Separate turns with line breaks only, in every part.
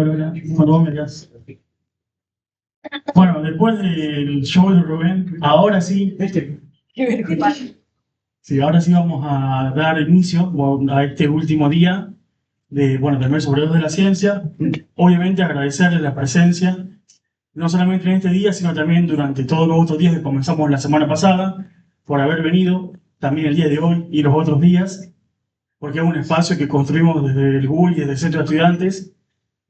Hola, bueno, me quedas. Bueno, después del show de Rubén, ahora sí, sí, ahora sí vamos a dar inicio a este último día del mes superior de la ciencia. Obviamente agradecerles la presencia, no solamente en este día, sino también durante todos los otros días que comenzamos la semana pasada, por haber venido, también el día de hoy y los otros días, porque es un espacio que construimos desde el GUI, desde el Centro de Estudiantes,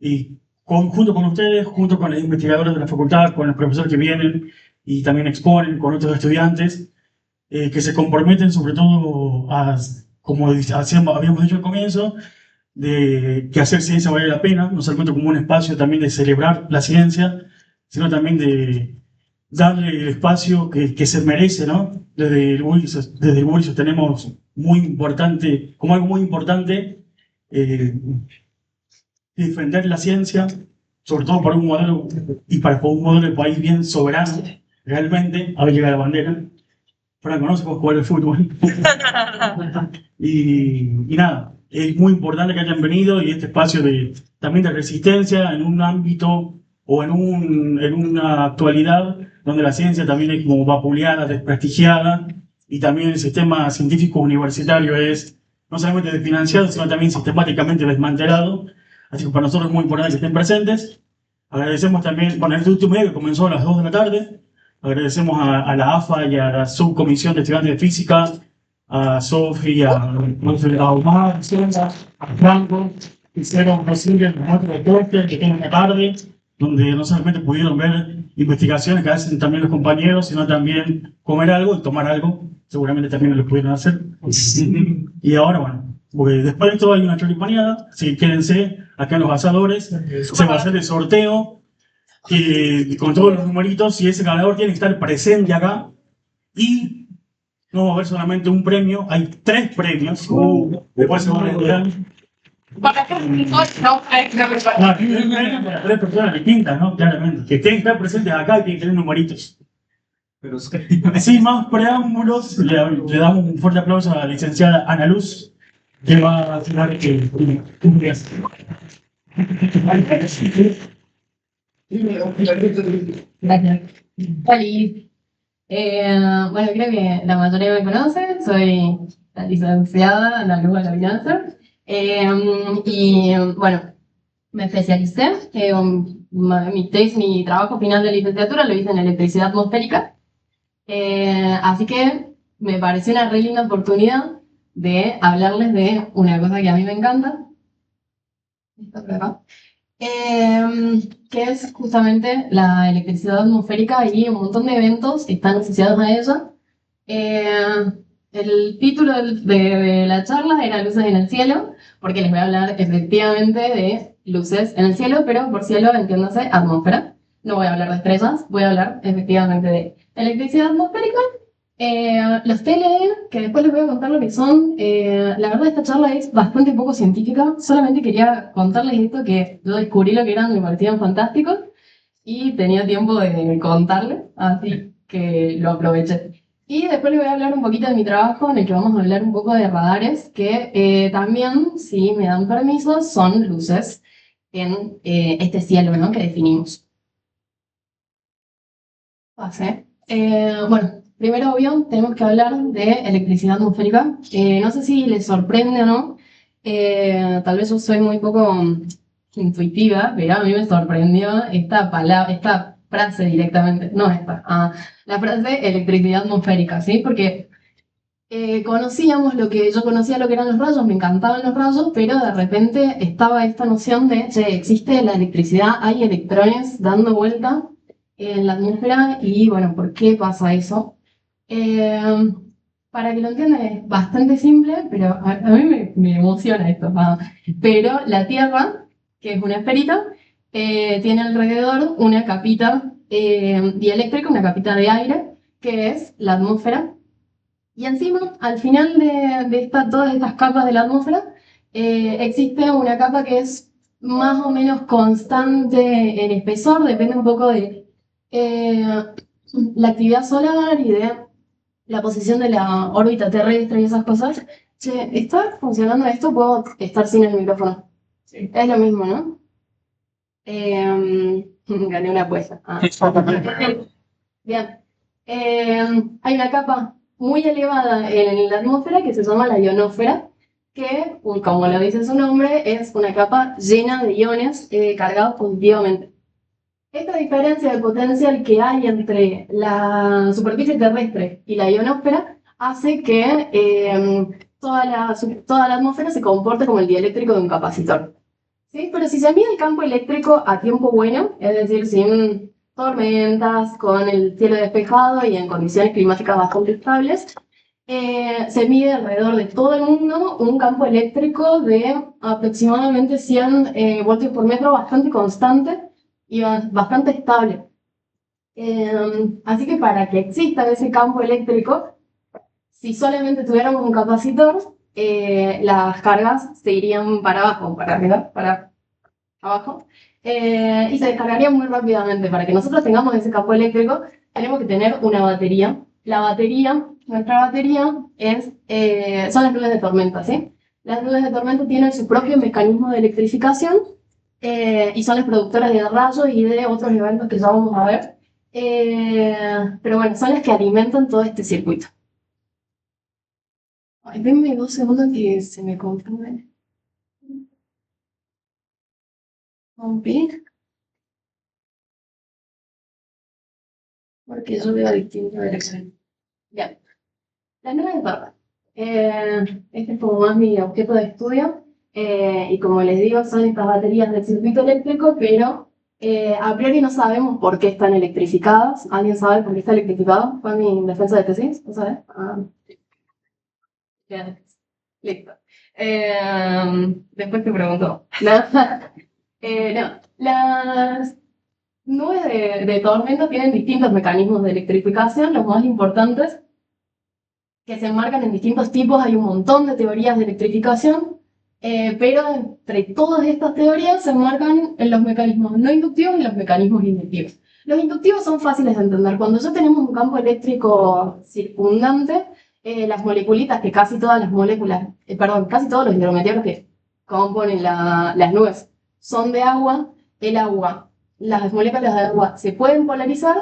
y junto con ustedes, junto con los investigadores de la facultad, con los profesores que vienen y también exponen, con otros estudiantes, que se comprometen sobre todo como habíamos dicho al comienzo, de que hacer ciencia vale la pena, no solamente como un espacio también de celebrar la ciencia, sino también de darle el espacio que se merece, ¿no? Desde el GUI sostenemos muy importante, como algo muy importante, eh, defender la ciencia, sobre todo para un modelo y para un modelo de país bien soberano, realmente, a ver llega la bandera. Franco, no sé cómo jugar el fútbol. y nada, es muy importante que hayan venido y este espacio también de resistencia en un ámbito o en una actualidad donde la ciencia también es como vapuleada, desprestigiada y también el sistema científico universitario es no solamente desfinanciado, sino también sistemáticamente desmantelado. Así que para nosotros es muy importante que estén presentes. Agradecemos también, bueno, este último día que comenzó a las 2 de la tarde, agradecemos a la AFA y a la Subcomisión de Estudiantes de Física, a Sofi, a Omar, a Franco, que hicieron posible el nuestro deporte que tiene una tarde, donde no solamente pudieron ver investigaciones que hacen también los compañeros, sino también comer algo y tomar algo, seguramente también lo pudieron hacer. Y ahora, bueno, porque después de esto hay una choripaneada, así que quédense acá en los asadores, se va a hacer el sorteo con todos los numeritos y ese ganador tiene que estar presente acá y no va a haber solamente un premio, hay 3 premios. Después se van a enterar.
Para que no,
Para 3 personas distintas, ¿no? Claramente. Que tienen que estar presentes acá y tienen que tener numeritos.
Pero
Sin más preámbulos, le damos un fuerte aplauso a la licenciada Ana Luz, que va a hacer que
Gracias. Feliz. Bueno, creo que la mayoría me conoce, soy la licenciada Ana Luz Galavinanza. Y bueno, me especialicé. Mi trabajo final de licenciatura lo hice en electricidad atmosférica. Así que me pareció una re linda oportunidad de hablarles de una cosa que a mí me encanta. Está por acá. Que es justamente la electricidad atmosférica y un montón de eventos que están asociados a ella. El título de la charla era Luces en el cielo, porque les voy a hablar efectivamente de luces en el cielo, pero por cielo entiéndase atmósfera. No voy a hablar de estrellas, voy a hablar efectivamente de electricidad atmosférica. Los TLE, que después les voy a contar lo que son. La verdad, esta charla es bastante poco científica. Solamente quería contarles esto que yo descubrí lo que eran, me parecían fantásticos y tenía tiempo de contarles, así que lo aproveché. Y después les voy a hablar un poquito de mi trabajo, en el que vamos a hablar un poco de radares, que también, si me dan permiso, son luces en este cielo, ¿no?, que definimos. Bueno, primero, obvio, tenemos que hablar de electricidad atmosférica. No sé si les sorprende o no. Tal vez yo soy muy poco intuitiva, pero a mí me sorprendió esta palabra, esta frase directamente, no esta, la frase electricidad atmosférica, ¿sí? Porque yo conocía lo que eran los rayos, me encantaban los rayos, pero de repente estaba esta noción de, che, existe la electricidad, hay electrones dando vuelta en la atmósfera y bueno, ¿por qué pasa eso? Para que lo entiendan es bastante simple, pero a mí me emociona esto. Pero la Tierra, que es una esferita, tiene alrededor una capita dieléctrica, una capita de aire, que es la atmósfera. Y encima, al final de todas estas capas de la atmósfera, existe una capa que es más o menos constante en espesor, depende un poco de la actividad solar y de la posición de la órbita terrestre y esas cosas. Che, ¿está funcionando esto? ¿Puedo estar sin el micrófono? Sí. Es lo mismo, ¿no? Gané una apuesta. Ah. Bien. Hay una capa muy elevada en la atmósfera que se llama la ionosfera, que, como lo dice su nombre, es una capa llena de iones cargados positivamente. Esta diferencia de potencial que hay entre la superficie terrestre y la ionosfera hace que toda la atmósfera se comporte como el dieléctrico de un capacitor. ¿Sí? Pero si se mide el campo eléctrico a tiempo bueno, es decir, sin tormentas, con el cielo despejado y en condiciones climáticas bastante estables, se mide alrededor de todo el mundo un campo eléctrico de aproximadamente 100 voltios por metro, bastante constante y bastante estable. Así que para que exista ese campo eléctrico, si solamente tuviéramos un capacitor, las cargas se irían para abajo, para arriba, para abajo, y se descargarían muy rápidamente. Para que nosotros tengamos ese campo eléctrico, tenemos que tener una batería. Nuestra batería son las nubes de tormenta, ¿sí? Las nubes de tormenta tienen su propio mecanismo de electrificación y son las productoras de rayos y de otros eventos que ya vamos a ver. Pero bueno, son las que alimentan todo este circuito. Ay, denme 2 segundos que se me confunde. Porque yo veo distintas direcciones. Ya. Las nubes de tormenta. Este es como más mi objeto de estudio. Y como les digo, son estas baterías del circuito eléctrico, pero a priori no sabemos por qué están electrificadas. ¿Alguien sabe por qué está electrificado? ¿Fue mi defensa de tesis? ¿No sabes? Ah, bien. Listo. Después te pregunto. No. Las nubes de tormenta tienen distintos mecanismos de electrificación, los más importantes que se enmarcan en distintos tipos. Hay un montón de teorías de electrificación, pero entre todas estas teorías se enmarcan en los mecanismos no inductivos y los mecanismos inductivos. Los inductivos son fáciles de entender. Cuando ya tenemos un campo eléctrico circundante, las moleculitas, que casi todas las moléculas, casi todos los hidrometeoros que componen las nubes son de agua, las moléculas de agua se pueden polarizar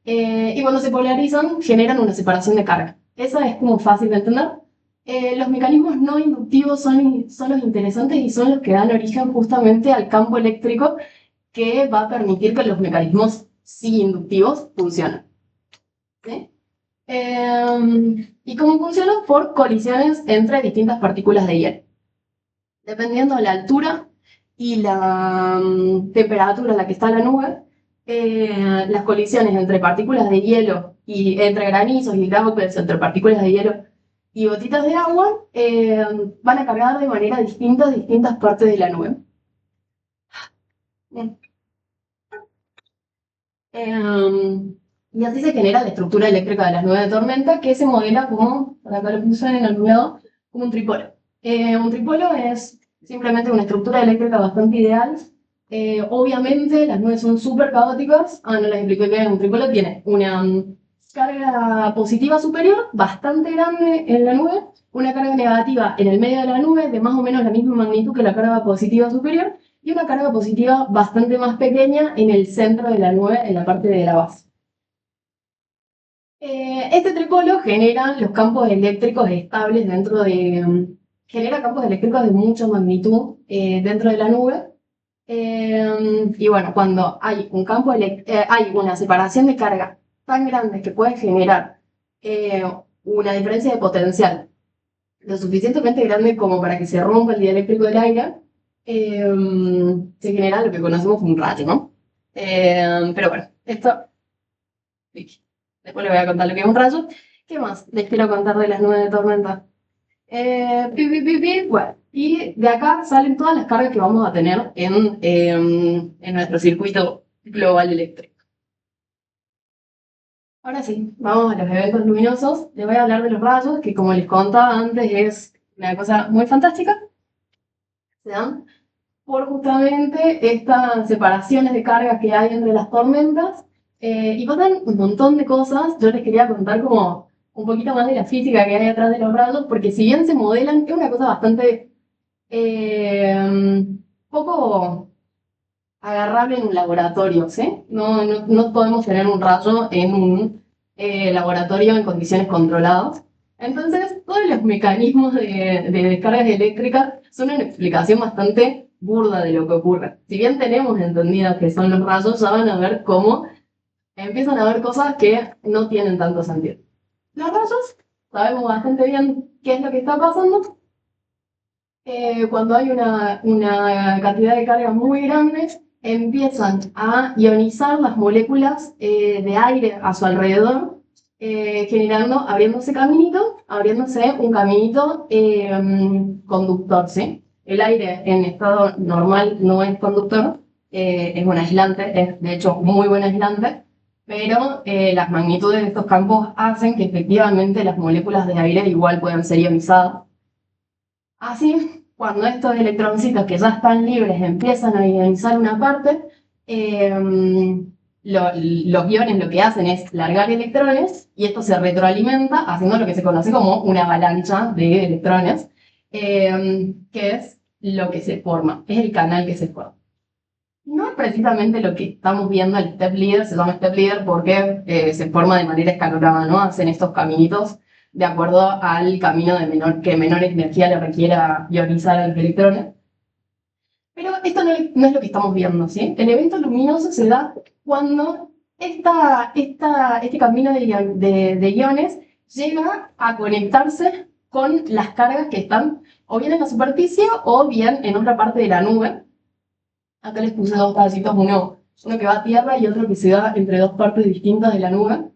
y cuando se polarizan generan una separación de carga. Esa es como fácil de entender. Los mecanismos no inductivos son los interesantes y son los que dan origen justamente al campo eléctrico que va a permitir que los mecanismos sí inductivos funcionen. ¿Sí? ¿Y cómo funcionan? Por colisiones entre distintas partículas de hielo. Dependiendo de la altura y la temperatura a la que está la nube, las colisiones entre partículas de hielo y entre granizos y droplets entre partículas de hielo y gotitas de agua van a cargar de manera distinta distintas partes de la nube. Y así se genera la estructura eléctrica de las nubes de tormenta, que se modela como, por acá lo puse en el nuevo, como un tripolo. Un tripolo es simplemente una estructura eléctrica bastante ideal. Obviamente las nubes son súper caóticas. No les expliqué que un tripolo tiene una carga positiva superior bastante grande en la nube, una carga negativa en el medio de la nube de más o menos la misma magnitud que la carga positiva superior y una carga positiva bastante más pequeña en el centro de la nube, en la parte de la base. Este tripolo genera los campos eléctricos estables genera campos eléctricos de mucha magnitud dentro de la nube. Y bueno, cuando hay hay una separación de carga tan grande que puede generar una diferencia de potencial lo suficientemente grande como para que se rompa el dieléctrico del aire, se genera lo que conocemos como un rayo, ¿no? Pero bueno, esto... Después les voy a contar lo que es un rayo. ¿Qué más les quiero contar de las nubes de tormenta? Bueno, y de acá salen todas las cargas que vamos a tener en nuestro circuito global eléctrico. Ahora sí, vamos a los eventos luminosos. Les voy a hablar de los rayos, que como les contaba antes es una cosa muy fantástica. ¿Se dan? Por justamente estas separaciones de cargas que hay entre las tormentas. Y pasan un montón de cosas. Yo les quería contar como un poquito más de la física que hay detrás de los rayos, porque si bien se modelan, es una cosa bastante poco agarrable en un laboratorio, ¿sí? No podemos tener un rayo en un laboratorio en condiciones controladas. Entonces, todos los mecanismos de descargas eléctricas son una explicación bastante burda de lo que ocurre. Si bien tenemos entendido que son los rayos, ya van a ver cómo empiezan a ver cosas que no tienen tanto sentido. Los rayos, sabemos bastante bien qué es lo que está pasando. Cuando hay una cantidad de carga muy grande, empiezan a ionizar las moléculas de aire a su alrededor, abriéndose un caminito conductor, ¿sí? El aire en estado normal no es conductor, es un aislante, es de hecho muy buen aislante, pero las magnitudes de estos campos hacen que efectivamente las moléculas de aire igual puedan ser ionizadas. Así, cuando estos electroncitos que ya están libres empiezan a ionizar una parte, los iones lo que hacen es largar electrones y esto se retroalimenta haciendo lo que se conoce como una avalancha de electrones, que es lo que se forma, es el canal que se forma. No es precisamente lo que estamos viendo el step leader, se llama step leader porque se forma de manera escalonada, ¿no? Hacen estos caminitos de acuerdo al camino que menor energía le requiera ionizar a los electrones. Pero esto no es lo que estamos viendo, ¿sí? El evento luminoso se da cuando este camino de iones llega a conectarse con las cargas que están o bien en la superficie o bien en otra parte de la nube. Acá les puse dos pedacitos, uno que va a tierra y otro que se da entre dos partes distintas de la nube.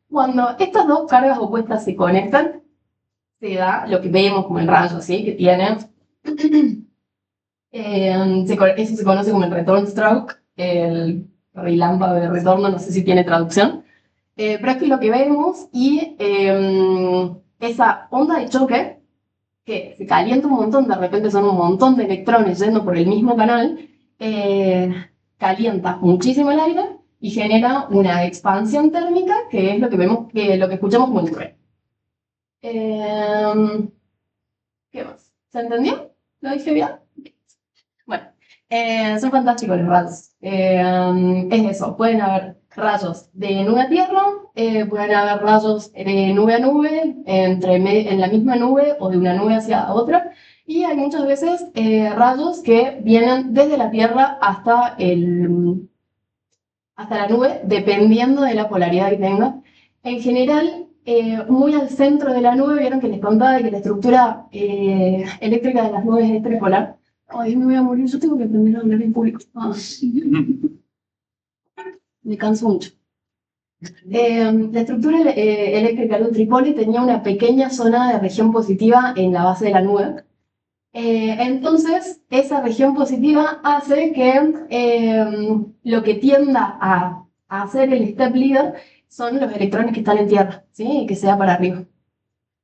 Cuando estas dos cargas opuestas se conectan, se da lo que vemos como el rayo, ¿sí? Que tiene... eso se conoce como el return stroke, el relámpago de retorno, no sé si tiene traducción. Pero es que lo que vemos y esa onda de choque que se calienta un montón, de repente son un montón de electrones yendo por el mismo canal, calienta muchísimo el aire y genera una expansión térmica, que es lo que vemos, lo que escuchamos como el trueno. ¿Qué más? ¿Se entendió? ¿Lo dije bien? Bueno, son fantásticos los rayos. Es eso, pueden haber rayos de nube a tierra, pueden haber rayos de nube a nube, en la misma nube o de una nube hacia otra, y hay muchas veces rayos que vienen desde la Tierra hasta la nube, dependiendo de la polaridad que tenga. En general, muy al centro de la nube, vieron que les contaba que la estructura eléctrica de las nubes es tripolar. Ay, me voy a morir, yo tengo que aprender a hablar en público. Me canso mucho. La estructura eléctrica de un tripoli tenía una pequeña zona de región positiva en la base de la nube. Entonces, esa región positiva hace que lo que tienda a hacer el step leader son los electrones que están en tierra, ¿sí? Y que sea para arriba.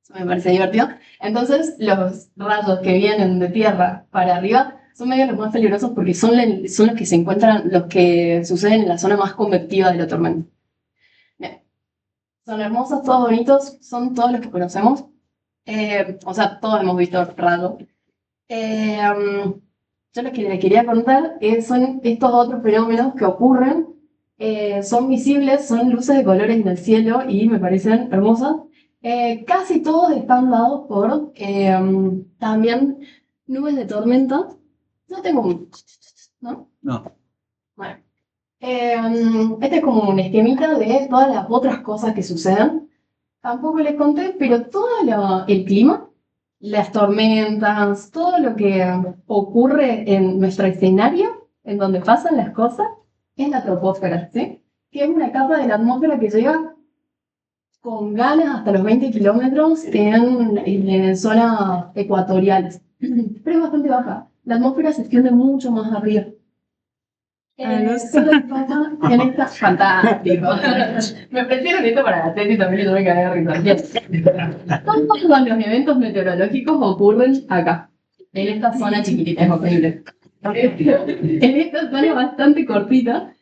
Eso me parece divertido. Entonces, los rayos que vienen de tierra para arriba son medio los más peligrosos porque son los que se encuentran, los que suceden en la zona más convectiva de la tormenta. Bien. Son hermosos, todos bonitos, son todos los que conocemos. O sea, todos hemos visto rayos. Yo lo que le quería contar son estos otros fenómenos que ocurren, son visibles, son luces de colores en el cielo y me parecen hermosas. Casi todos están dados por también nubes de tormenta. No tengo muchos, ¿no?
No.
Bueno. Este es como un esquemita de todas las otras cosas que suceden. Tampoco les conté, pero todo el clima, las tormentas, todo lo que ocurre en nuestro escenario, en donde pasan las cosas, es la troposfera, ¿sí? Que es una capa de la atmósfera que llega con ganas hasta los 20 kilómetros en zonas ecuatoriales. Pero es bastante baja. La atmósfera se extiende mucho más arriba. Solo que pasa en esta... Fantástico. Me ofrecieron esto para la tele y también le tuve que agarrar risa. Todos los eventos meteorológicos ocurren acá, en esta zona chiquitita, es horrible. En esta zona bastante cortita,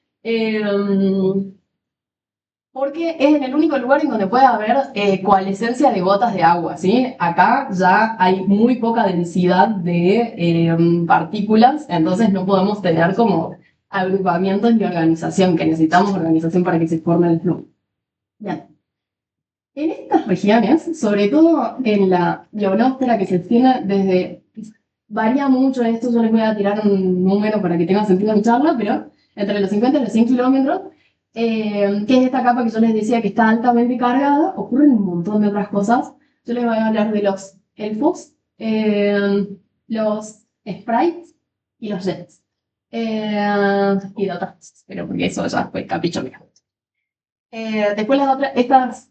porque es en el único lugar en donde puede haber coalescencia de gotas de agua, ¿sí? Acá ya hay muy poca densidad de partículas, entonces no podemos tener como agrupamientos ni organización, que necesitamos organización para que se forme el flujo. Bien. En estas regiones, sobre todo en la ionosfera que se extiende desde, varía mucho esto, yo les voy a tirar un número para que tenga sentido mi charla, pero entre los 50 y los 100 kilómetros, que es esta capa que yo les decía que está altamente cargada, ocurren un montón de otras cosas. Yo les voy a hablar de los elfos, los sprites y los jets. Y de otras cosas, pero porque eso ya fue capricho mío. Después las otras,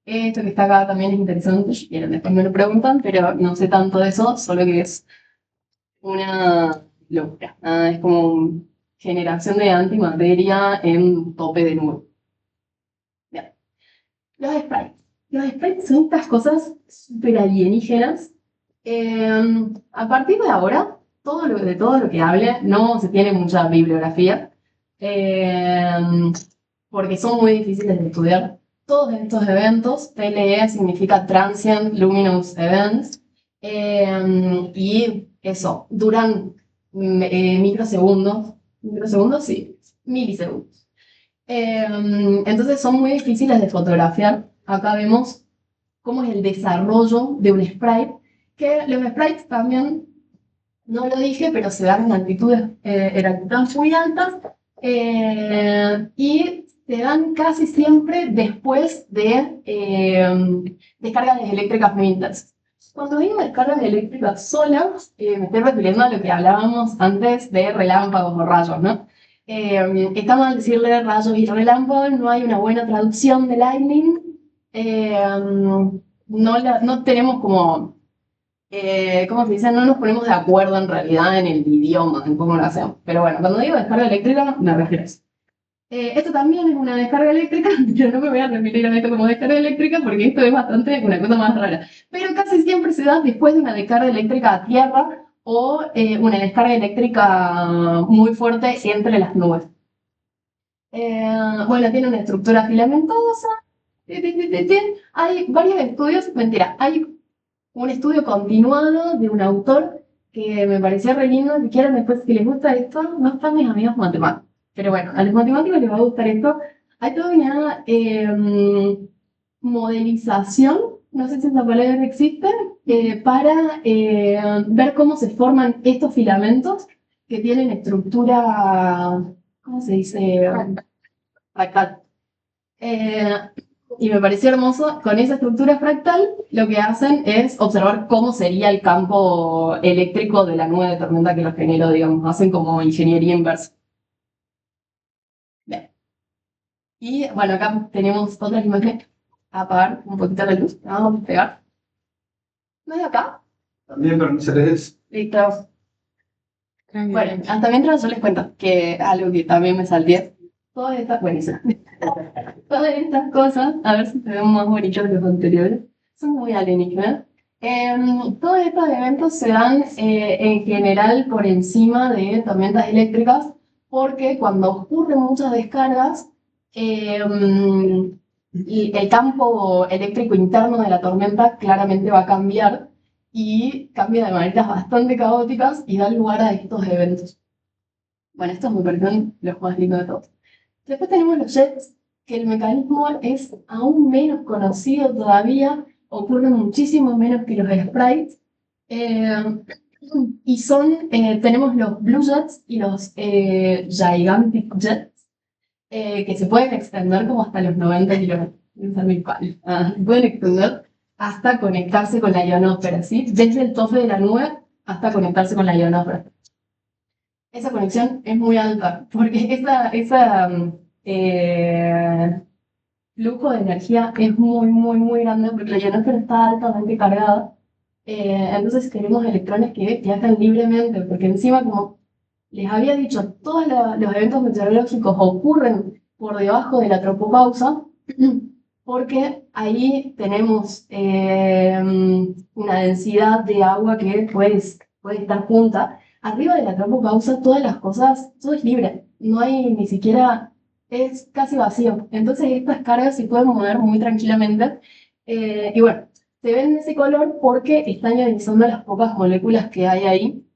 esto que está acá también es interesante, si quieren después me lo preguntan, pero no sé tanto de eso, solo que es una locura. Es como generación de antimateria en tope de nube. Bien. Los sprites. Los sprites son estas cosas súper alienígenas. A partir de ahora, de todo lo que hable, no se tiene mucha bibliografía, porque son muy difíciles de estudiar. Todos estos eventos, TLE significa Transient Luminous Events, y eso, duran microsegundos, sí, milisegundos. Entonces son muy difíciles de fotografiar. Acá vemos cómo es el desarrollo de un sprite, que los sprites también, no lo dije, pero se dan en altitudes muy altas, y se dan casi siempre después de descargas eléctricas muy intensas. Cuando digo descargas eléctricas solas, me estoy refiriendo a lo que hablábamos antes de relámpagos o rayos, ¿no? Está mal decirle rayos y relámpagos, no hay una buena traducción de lightning, no tenemos como, ¿cómo se dice? No nos ponemos de acuerdo en realidad en el idioma, en cómo lo hacemos. Pero bueno, cuando digo descarga eléctrica, me refiero a eso. Esto también es una descarga eléctrica, pero no me voy a referir a esto como descarga eléctrica porque esto es bastante una cosa más rara. Pero casi siempre se da después de una descarga eléctrica a tierra o una descarga eléctrica muy fuerte entre las nubes. Bueno, tiene una estructura filamentosa. Hay varios estudios, mentira, hay un estudio continuado de un autor que me pareció re lindo. Si quieren después, si les gusta esto, no están mis amigos matemáticos. Pero bueno, a los matemáticos les va a gustar esto. Hay toda una modelización, no sé si esa palabra existe, para ver cómo se forman estos filamentos que tienen estructura, ¿cómo se dice? Fractal. Y me pareció hermoso, con esa estructura fractal, lo que hacen es observar cómo sería el campo eléctrico de la nube de tormenta que lo generó, digamos, hacen como ingeniería inversa. Bien. Y bueno, acá tenemos otras imágenes. Apagar un poquito la luz, vamos a pegar. ¿No es de acá?
También, pero no se les...
Listo. Bueno, hasta mientras yo les cuento que algo que también me salté. Todas estas, buenísimas. Todas estas cosas, a ver si se ven más bonitos que los anteriores, son muy alienígenas. Todos estos eventos se dan en general por encima de tormentas eléctricas, porque cuando ocurren muchas descargas, y el campo eléctrico interno de la tormenta claramente va a cambiar y cambia de maneras bastante caóticas y da lugar a estos eventos. Bueno, estos me parecen los más lindos de todos. Después tenemos los jets, que el mecanismo es aún menos conocido todavía, ocurre muchísimo menos que los sprites, y tenemos los blue jets y los gigantic jets, que se pueden extender como hasta los 90 kilómetros. Pueden extender hasta conectarse con la ionosfera, ¿sí? Desde el tope de la nube hasta conectarse con la ionosfera. Esa conexión es muy alta, porque esa flujo de energía es muy, muy, muy grande, porque la ionosfera está altamente cargada. Entonces tenemos electrones que viajan libremente, porque encima, como les había dicho, todos los eventos meteorológicos ocurren por debajo de la tropopausa, porque ahí tenemos una densidad de agua que puede estar junta. Arriba de la tropopausa todas las cosas, todo es libre. No hay ni siquiera, es casi vacío. Entonces estas cargas se pueden mover muy tranquilamente. Y bueno, se ven de ese color porque están ionizando las pocas moléculas que hay ahí.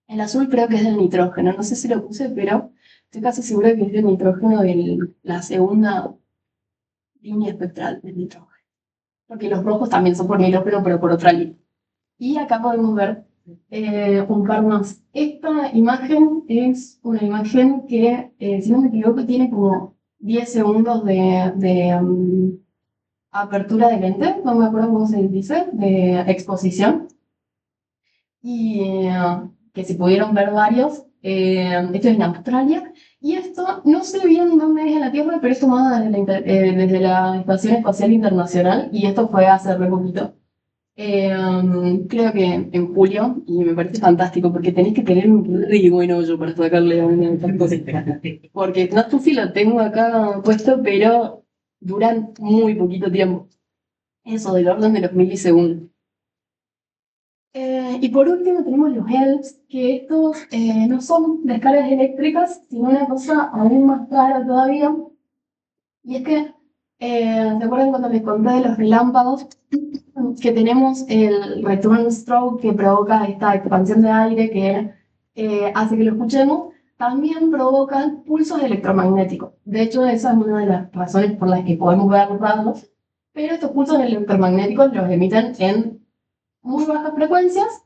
El azul creo que es del nitrógeno, no sé si lo puse, pero estoy casi segura que es del nitrógeno de la segunda línea espectral del nitrógeno. Porque los rojos también son por nitrógeno, pero por otra línea. Y acá podemos ver un par más. Esta imagen es una imagen que, si no me equivoco, tiene como 10 segundos de apertura de lente, no me acuerdo cómo se dice, de exposición. Y que se pudieron ver varios. Esto es en Australia. Y esto, no sé bien dónde es en la Tierra, pero es tomado desde la Estación Espacial Internacional. Y esto fue hace re poquito. Creo que en julio, y me parece fantástico porque tenés que tener un re buen hoyo para sacarle a una de estas cosas. Porque no sé si lo tengo acá puesto, pero duran muy poquito tiempo. Eso del orden de los milisegundos. Y por último tenemos los ELVs, que estos no son descargas eléctricas, sino una cosa aún más rara todavía. Y es que, ¿se acuerdan cuando les conté de los relámpagos? Que tenemos el return stroke que provoca esta expansión de aire que hace que lo escuchemos, también provocan pulsos electromagnéticos. De hecho, esa es una de las razones por las que podemos ver rayos, pero estos pulsos electromagnéticos los emiten en muy bajas frecuencias,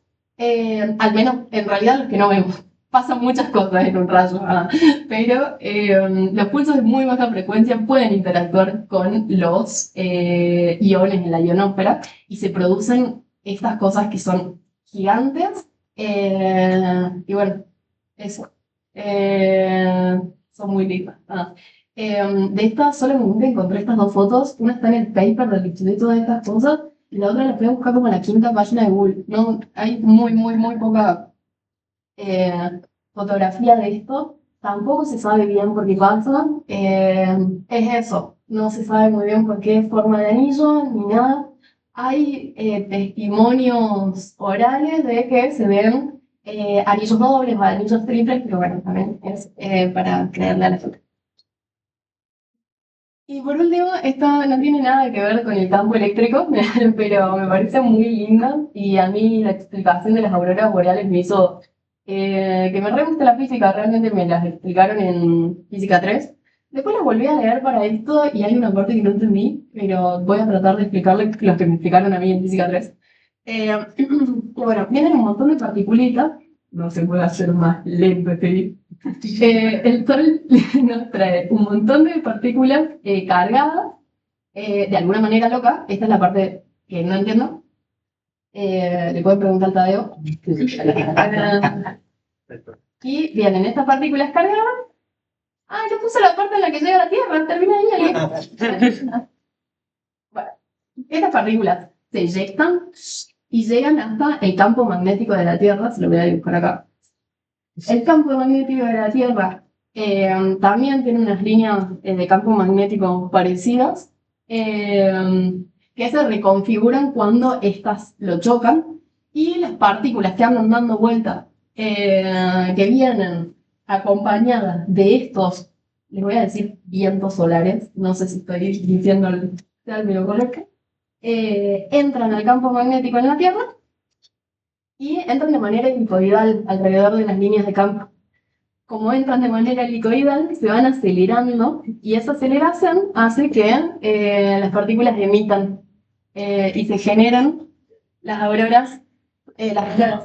al menos en realidad los que no vemos. Pasan muchas cosas en un rayo, pero los pulsos de muy baja frecuencia pueden interactuar con los iones en la ionosfera y se producen estas cosas que son gigantes. Y bueno, eso. Son muy lindas. De estas solamente encontré estas dos fotos. Una está en el paper del instituto de estas cosas y la otra la fui a buscar como en la quinta página de Google. No, hay muy poca fotografía de esto. Tampoco se sabe bien por qué pasa. Es eso. No se sabe muy bien por qué forma de anillo ni nada. Hay testimonios orales de que se ven anillos dobles o anillos triples, pero bueno, también es para creerle a la gente. Y por último, esta no tiene nada que ver con el campo eléctrico, pero me parece muy linda y a mí la explicación de las auroras boreales me hizo que me re gusta la física, realmente me las explicaron en Física 3. Después las volví a leer para esto y hay una parte que no entendí, pero voy a tratar de explicarle los que me explicaron a mí en Física 3. Y bueno, vienen un montón de particulitas, no se puede hacer más lento este video. El Sol nos trae un montón de partículas cargadas de alguna manera loca. Esta es la parte que no entiendo. Le pueden preguntar al Tadeo. Y vienen estas partículas cargadas. Ah, yo puse la parte en la que llega a la Tierra. Termina ahí. Bueno, estas partículas se eyectan y llegan hasta el campo magnético de la Tierra. Se lo voy a dibujar acá. El campo magnético de la Tierra también tiene unas líneas de campo magnético parecidas que se reconfiguran cuando estas lo chocan y las partículas que andan dando vueltas que vienen acompañadas de estos, les voy a decir vientos solares, no sé si estoy diciendo el término correcto, entran al campo magnético en la Tierra y entran de manera helicoidal alrededor de las líneas de campo. Como entran de manera helicoidal, se van acelerando y esa aceleración hace que las partículas emitan y se generan las auroras, en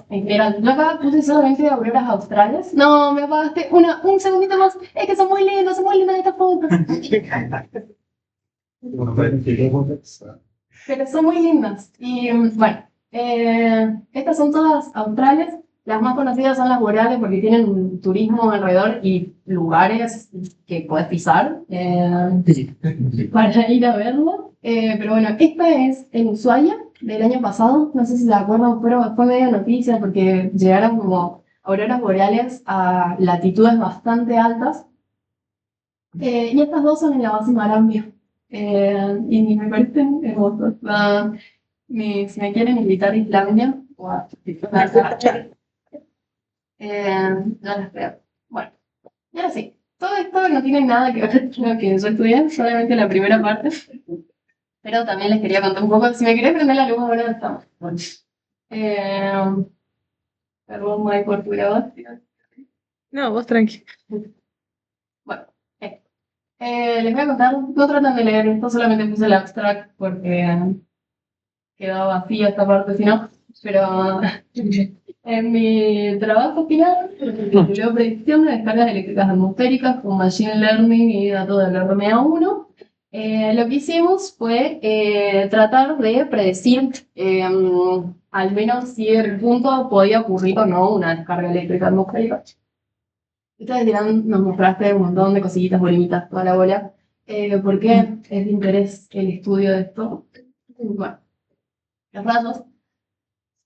general. Yo acá puse solamente auroras australes. No, me apagaste. Un segundito más. Es que son muy lindas estas fotos. Pero son muy lindas. Y bueno, estas son todas australes. Las más conocidas son las boreales porque tienen un turismo alrededor y lugares que puedes pisar para ir a verlo. Pero bueno, esta es en Ushuaia del año pasado. No sé si se acuerdan, pero fue medio noticia porque llegaron como auroras boreales a latitudes bastante altas. Y estas dos son en la base Marambio. Y me parecen hermosos. Si me quieren invitar a Islandia o a no las veo. Bueno, y ahora sí, todo esto no no tiene nada que ver con lo que yo estudié, solamente la primera parte. Pero también les quería contar un poco. Si me querés prender la luz ahora, estamos. Perdón, Mike, por tu grabación.
No, vos tranqui.
Bueno, les voy a contar. No tratan de leer esto, solamente puse el abstract porque quedó vacía esta parte, si no. Pero en mi trabajo final, tituló Predicción de descargas eléctricas atmosféricas con Machine Learning y datos del RMA1. Lo que hicimos fue tratar de predecir al menos si el punto podía ocurrir o no una descarga eléctrica atmosférica. Ustedes dirán, nos mostraste un montón de cositas bonitas, toda la bola. ¿Por qué es de interés el estudio de esto? Bueno, los rayos.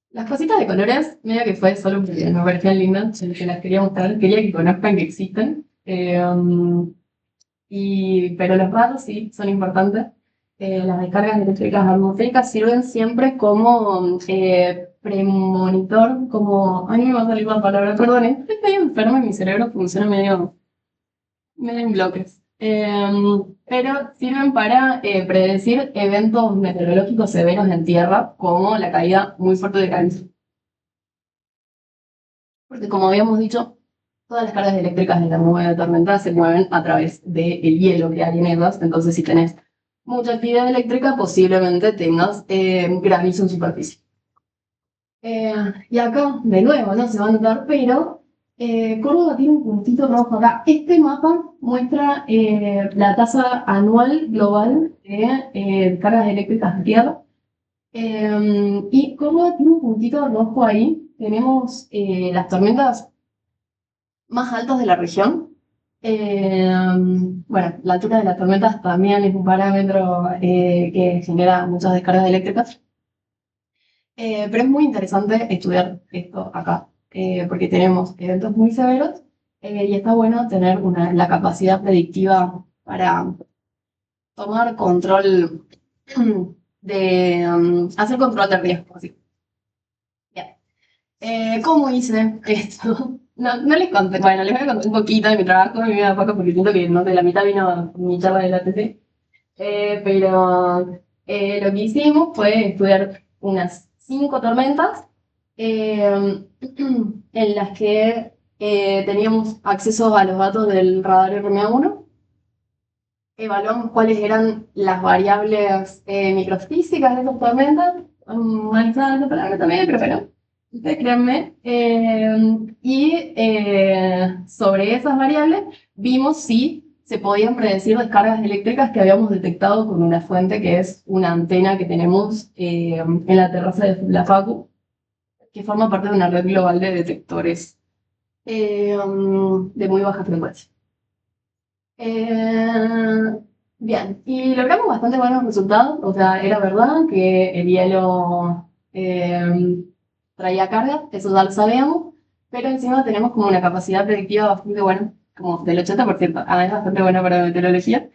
Las cositas de colores, medio que fue solo porque me parecían lindas, que las quería mostrar, quería que conozcan que existen. Pero los rayos sí son importantes. Las descargas eléctricas atmosféricas sirven siempre como premonitor, como... Ay, no me va a salir la palabra, perdón, estoy medio enferma y mi cerebro funciona medio en bloques. Pero sirven para predecir eventos meteorológicos severos en tierra, como la caída muy fuerte de granizo. Porque como habíamos dicho, todas las cargas eléctricas de la nube de tormenta se mueven a través del hielo que hay en ellas. Entonces, si tenés mucha actividad eléctrica, posiblemente tengas granizo en superficie. Y acá, de nuevo, no se va a notar, pero Córdoba tiene un puntito rojo acá. Este mapa muestra la tasa anual global de cargas eléctricas de tierra. Y Córdoba tiene un puntito rojo ahí. Tenemos las tormentas más altas de la región. Bueno, la altura de las tormentas también es un parámetro que genera muchas descargas eléctricas. Pero es muy interesante estudiar esto acá, porque tenemos eventos muy severos y está bueno tener la capacidad predictiva para tomar control hacer control de riesgo. Así. Bien. ¿Cómo hice esto? No les conté, bueno, les voy a contar un poquito de mi trabajo, de mi vida poco, porque siento que no de la mitad vino mi charla de la TC. Pero lo que hicimos fue estudiar unas 5 tormentas en las que teníamos acceso a los datos del radar RMA1. Evaluamos cuáles eran las variables microfísicas de esas tormentas, analizando palabras también, pero bueno, ustedes créanme. Sobre esas variables vimos si se podían predecir descargas eléctricas que habíamos detectado con una fuente que es una antena que tenemos en la terraza de la Facu, que forma parte de una red global de detectores de muy baja frecuencia. Bien, y logramos bastante buenos resultados. O sea, era verdad que el hielo traía carga, eso ya lo sabíamos, pero encima tenemos como una capacidad predictiva bastante buena, como del 80%, es bastante buena para la meteorología,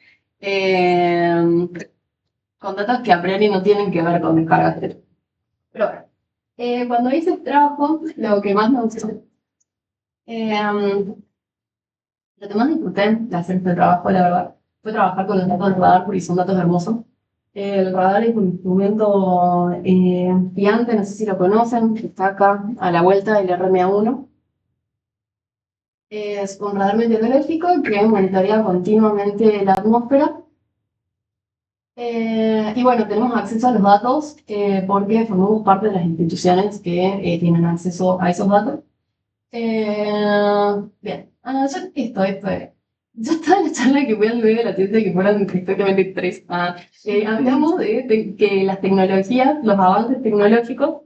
con datos que a priori no tienen que ver con descargas. Pero bueno, cuando hice el trabajo, lo que más me gustó, lo que más disfruté de hacer este trabajo, la verdad, fue trabajar con los datos del radar, porque son datos hermosos. El radar es un instrumento gigante, no sé si lo conocen, que está acá a la vuelta del RMA1. Es un radar meteorológico que monitorea continuamente la atmósfera. Y bueno, tenemos acceso a los datos porque formamos parte de las instituciones que tienen acceso a esos datos. Bien, esto es. Yo estaba en la charla que fui al medio de la ciencia que fueron exactamente 3. Hablamos de que las tecnologías, los avances tecnológicos,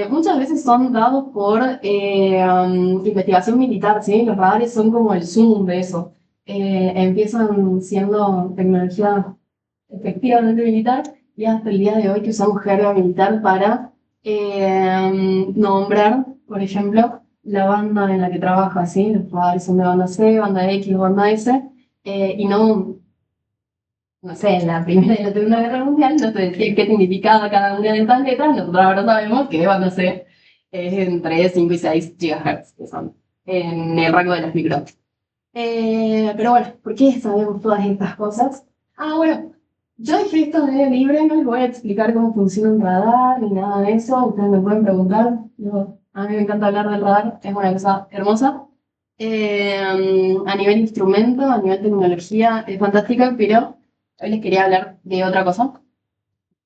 muchas veces son dados por investigación militar, ¿sí? Los radares son como el zoom de eso. Empiezan siendo tecnología efectivamente militar y hasta el día de hoy que usamos jerga militar para nombrar, por ejemplo, la banda en la que trabaja, ¿sí? Los radares son de banda C, banda X, banda S, y no sé, en la Primera y la Segunda Guerra Mundial no te decía qué significaba cada una de estas letras. Nosotros ahora sabemos que banda C es entre 5 y 6 GHz, que son en el rango de las microondas. Pero bueno, ¿por qué sabemos todas estas cosas? Ah, bueno, yo dejé esto medio libre, no les voy a explicar cómo funciona un radar ni nada de eso. Ustedes me pueden preguntar. A mí me encanta hablar del radar, es una cosa hermosa. A nivel instrumento, a nivel tecnología, es fantástica, pero hoy les quería hablar de otra cosa.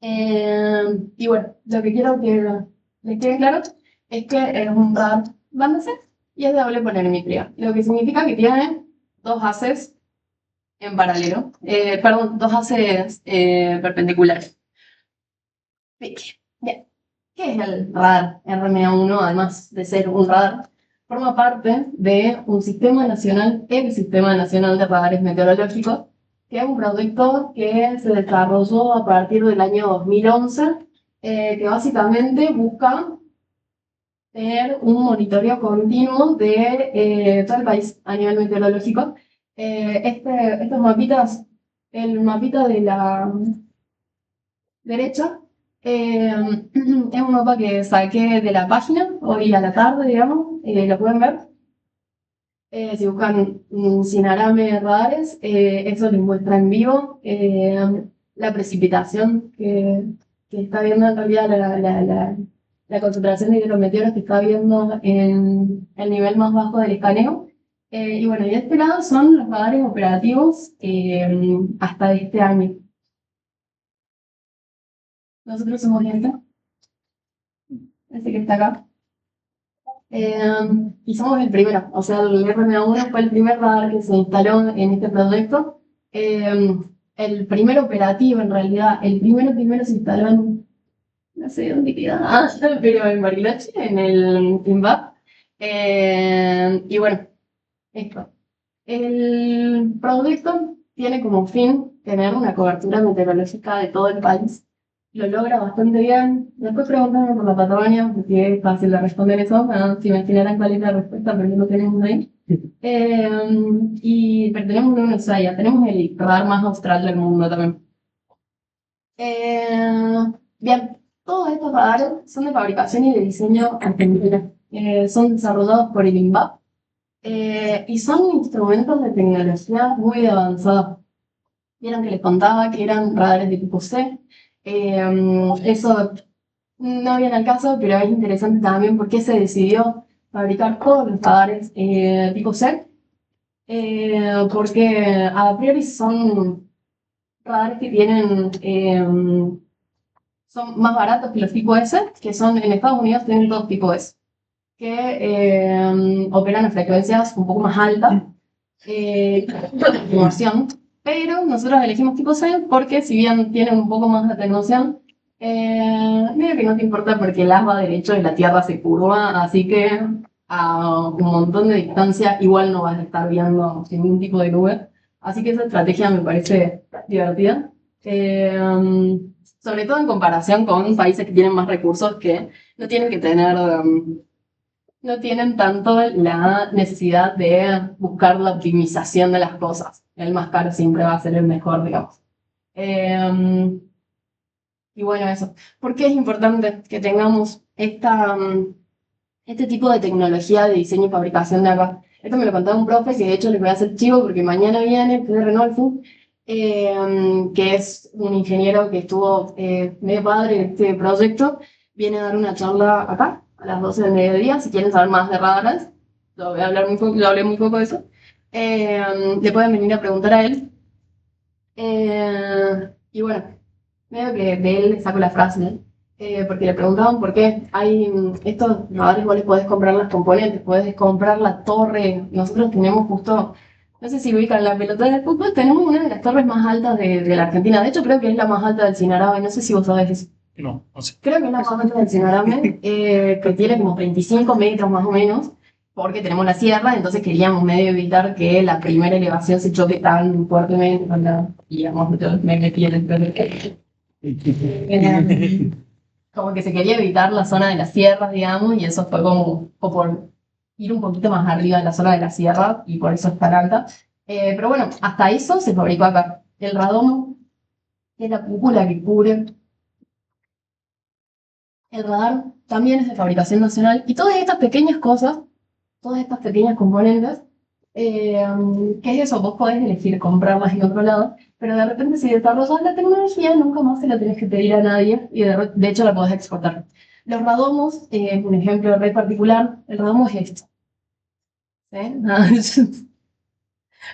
Y bueno, lo que quiero que les quede claro es que es un radar bándese y es de doble polarimetría, lo que significa que tiene dos haces en paralelo, perdón, dos haces perpendiculares. Bien, bien. ¿Qué es el radar RMA1, además de ser un radar? Forma parte de un sistema nacional, el Sistema Nacional de Radares Meteorológicos, que es un proyecto que se desarrolló a partir del año 2011, que básicamente busca tener un monitoreo continuo de todo el país a nivel meteorológico. Estos mapitas, el mapita de la derecha, es un mapa que saqué de la página hoy a la tarde, digamos, lo pueden ver. Si buscan Sinarame Radares, eso les muestra en vivo la precipitación que está viendo en realidad la concentración de hidrometeoros que está viendo en el nivel más bajo del escaneo. Y bueno, y de este lado son los radares operativos hasta este año. Nosotros somos este que está acá. Y somos el primero, o sea, el RMA1 fue el primer radar que se instaló en este proyecto. El primer operativo, en realidad, el primero se instaló en, no sé dónde queda, pero en Bariloche, en el INVAP. Y bueno, esto. El proyecto tiene como fin tener una cobertura meteorológica de todo el país. Lo logra bastante bien. Después preguntarme por la Patagonia, porque es fácil de responder eso. Si me imaginarán cuál es la respuesta, pero no lo tenemos ahí. Pero tenemos una en Ushuaia, tenemos el radar más austral del mundo también. Bien, todos estos radares son de fabricación y de diseño argentina. Son desarrollados por el INVAP. Y son instrumentos de tecnología muy avanzada. Vieron que les contaba que eran radares de tipo C. Eso no viene al caso, pero es interesante también por qué se decidió fabricar todos los radares tipo C. Porque a priori son radares que tienen, son más baratos que los tipo S, que son en Estados Unidos tienen dos tipos S, que operan a frecuencias un poco más altas de atenuación, pero nosotros elegimos tipo C porque si bien tienen un poco más de atenuación, medio que no te importa porque el as va derecho y la Tierra se curva, así que a un montón de distancia igual no vas a estar viendo ningún tipo de nube. Así que esa estrategia me parece divertida. Sobre todo en comparación con países que tienen más recursos que no tienen que tener no tienen tanto la necesidad de buscar la optimización de las cosas. El más caro siempre va a ser el mejor, digamos. Y bueno, eso. ¿Por qué es importante que tengamos este tipo de tecnología de diseño y fabricación de acá? Esto me lo contaba un profe, que de hecho les voy a hacer chivo porque mañana viene Pedro Renolfo, que es un ingeniero que estuvo medio padre en este proyecto. Viene a dar una charla acá a las 12 del mediodía. Si quieren saber más de radares, lo voy a hablar muy poco, lo hablé muy poco de eso. Le pueden venir a preguntar a él. Y bueno, medio que de él le saco la frase, ¿no? Porque le preguntaban por qué hay estos radares, vos les podés comprar las componentes, podés comprar la torre. Nosotros tenemos justo, no sé si ubican la pelota de fútbol, tenemos una de las torres más altas de la Argentina. De hecho, creo que es la más alta del Sinarabe, no sé si vos sabés eso.
No, no sé.
Creo que es la más alta del Sinarabe, que tiene como 25 metros más o menos, porque tenemos la sierra, entonces queríamos medio evitar que la primera elevación se choque tan fuertemente con la, digamos, me metí en el como que se quería evitar la zona de las sierras, digamos, y eso fue como o por ir un poquito más arriba de la zona de la sierra, y por eso es tan alta. Pero bueno, hasta eso se fabricó acá. El radón es la cúpula que cubre el radar, también es de fabricación nacional, y todas estas pequeñas cosas, todas estas pequeñas componentes, ¿Qué es eso? Vos podés elegir comprarlas en otro lado, pero de repente si desarrollas la tecnología, nunca más se la tenés que pedir a nadie y de hecho la podés exportar. Los radomos, un ejemplo de red particular, el radomo es esto. ¿Sí?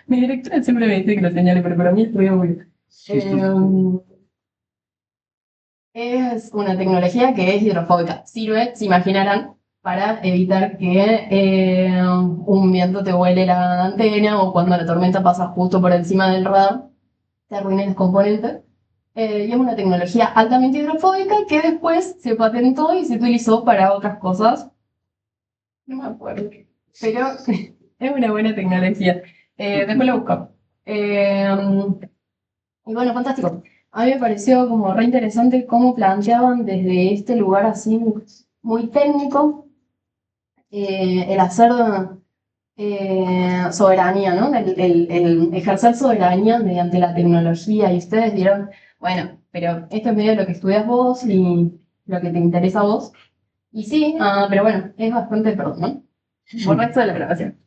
Mi directora siempre me dice que lo señale, pero para mí es muy obvio. Es una tecnología que es hidrofóbica. Sirve, se imaginarán, para evitar que un viento te vuele la antena o cuando la tormenta pasa justo por encima del radar, te arruinen los componentes. Y es una tecnología altamente hidrofóbica que después se patentó y se utilizó para otras cosas. No me acuerdo. Pero es una buena tecnología. Después lo busco. Y bueno, fantástico. A mí me pareció como re interesante cómo planteaban desde este lugar así muy técnico el hacer soberanía, ¿no? El ejercer soberanía mediante la tecnología. Y ustedes dirán, bueno, pero esto es medio lo que estudias vos y lo que te interesa a vos. Y sí, pero bueno, es bastante perdón, ¿no? Por resto de la grabación.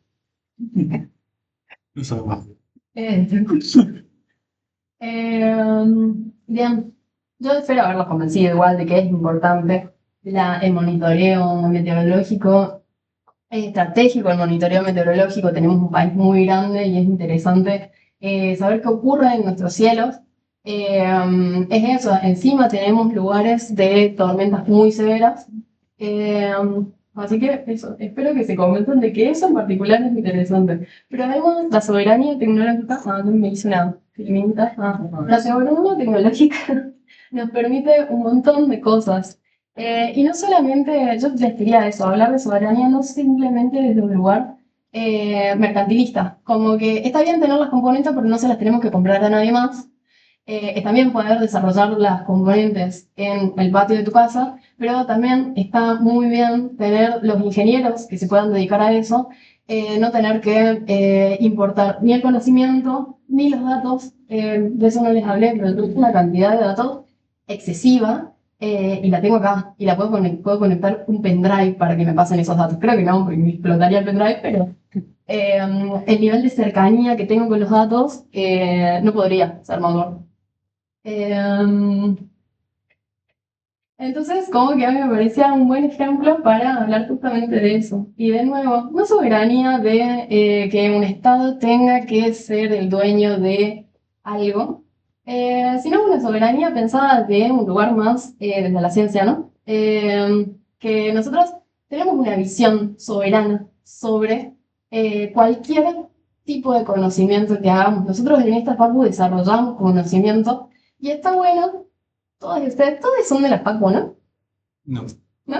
No sabemos.
Bien, yo espero haberlos convencido igual de que es importante el monitoreo meteorológico, es estratégico el monitoreo meteorológico, tenemos un país muy grande y es interesante saber qué ocurre en nuestros cielos. Es eso, encima tenemos lugares de tormentas muy severas, eh, así que eso, espero que se convenzan de que eso en particular es interesante. Pero además, la soberanía tecnológica, no me hice una filmita, la soberanía tecnológica nos permite un montón de cosas. Y no solamente, yo les diría eso, hablar de soberanía no simplemente desde un lugar mercantilista, como que está bien tener las componentes pero no se las tenemos que comprar a nadie más. Está bien poder desarrollar las componentes en el patio de tu casa, pero también está muy bien tener los ingenieros que se puedan dedicar a eso, no tener que importar ni el conocimiento ni los datos, de eso no les hablé, pero tengo una cantidad de datos excesiva y la tengo acá y puedo conectar un pendrive para que me pasen esos datos. Creo que no, porque me explotaría el pendrive, pero el nivel de cercanía que tengo con los datos no podría ser mayor. Entonces, como que a mí me parecía un buen ejemplo para hablar justamente de eso. Y de nuevo, no soberanía de que un Estado tenga que ser el dueño de algo, sino una soberanía pensada de un lugar más desde la ciencia, ¿no? Que nosotros tenemos una visión soberana sobre cualquier tipo de conocimiento que hagamos. Nosotros en esta facu desarrollamos conocimiento y está bueno. Todos son de la facu, ¿no?
No.
¿No?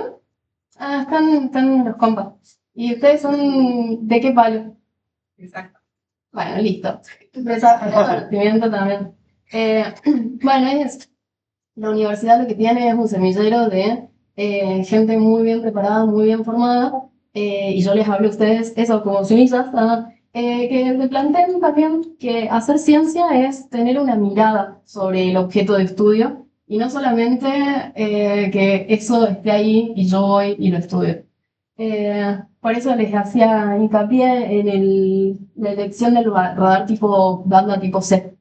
Están los compas. ¿Y ustedes son de qué palo?
Exacto.
Bueno, listo. Conocimiento también. Bueno, la universidad lo que tiene es un semillero de gente muy bien preparada, muy bien formada, y yo les hablo a ustedes eso como semillas, que me planteen también que hacer ciencia es tener una mirada sobre el objeto de estudio y no solamente que eso esté ahí y yo voy y lo estudio. Por eso les hacía hincapié en la elección del radar tipo banda tipo C.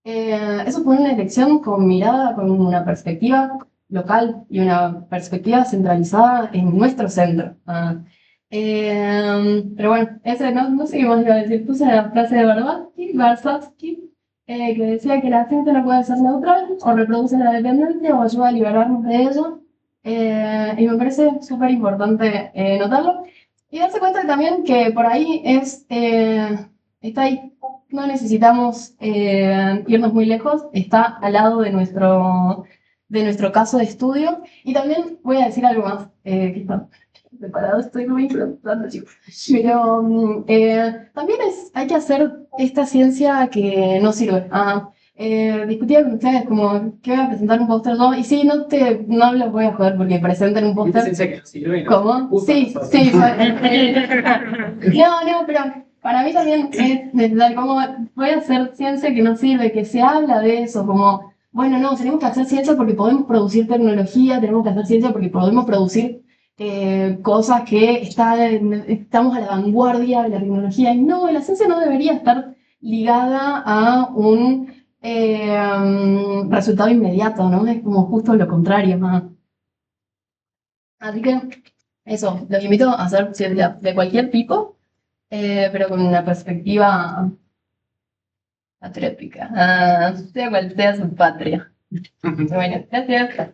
Eso fue una elección con mirada, con una perspectiva local y una perspectiva centralizada en nuestro centro. Pero bueno, no sé qué más iba a decir. Puse la frase de Versatsky, que decía que la ciencia no puede ser neutral, o reproduce la dependencia, o ayuda a liberarnos de ello. Y me parece súper importante notarlo. Y darse cuenta también que por ahí está ahí. No necesitamos irnos muy lejos, está al lado de nuestro caso de estudio. Y también voy a decir algo más, que está preparado, estoy muy improvisando, chicos. Pero también hay que hacer esta ciencia que no sirve. Discutía con ustedes como que voy a presentar un póster yo, y sí, no los voy a joder porque presenten un póster.
Ciencia que no sirve, ¿no?
¿Cómo? Sí. No, pero para mí también es necesario, como voy a hacer ciencia que no sirve, que se habla de eso, como, bueno, no, tenemos que hacer ciencia porque podemos producir tecnología, tenemos que hacer ciencia porque podemos producir cosas que estamos a la vanguardia de la tecnología. Y no, la ciencia no debería estar ligada a un resultado inmediato, ¿no? Es como justo lo contrario, más. Así que eso, los invito a hacer ciencia de cualquier tipo, pero con una perspectiva patriótica, sea cual sea su patria. Bueno, gracias.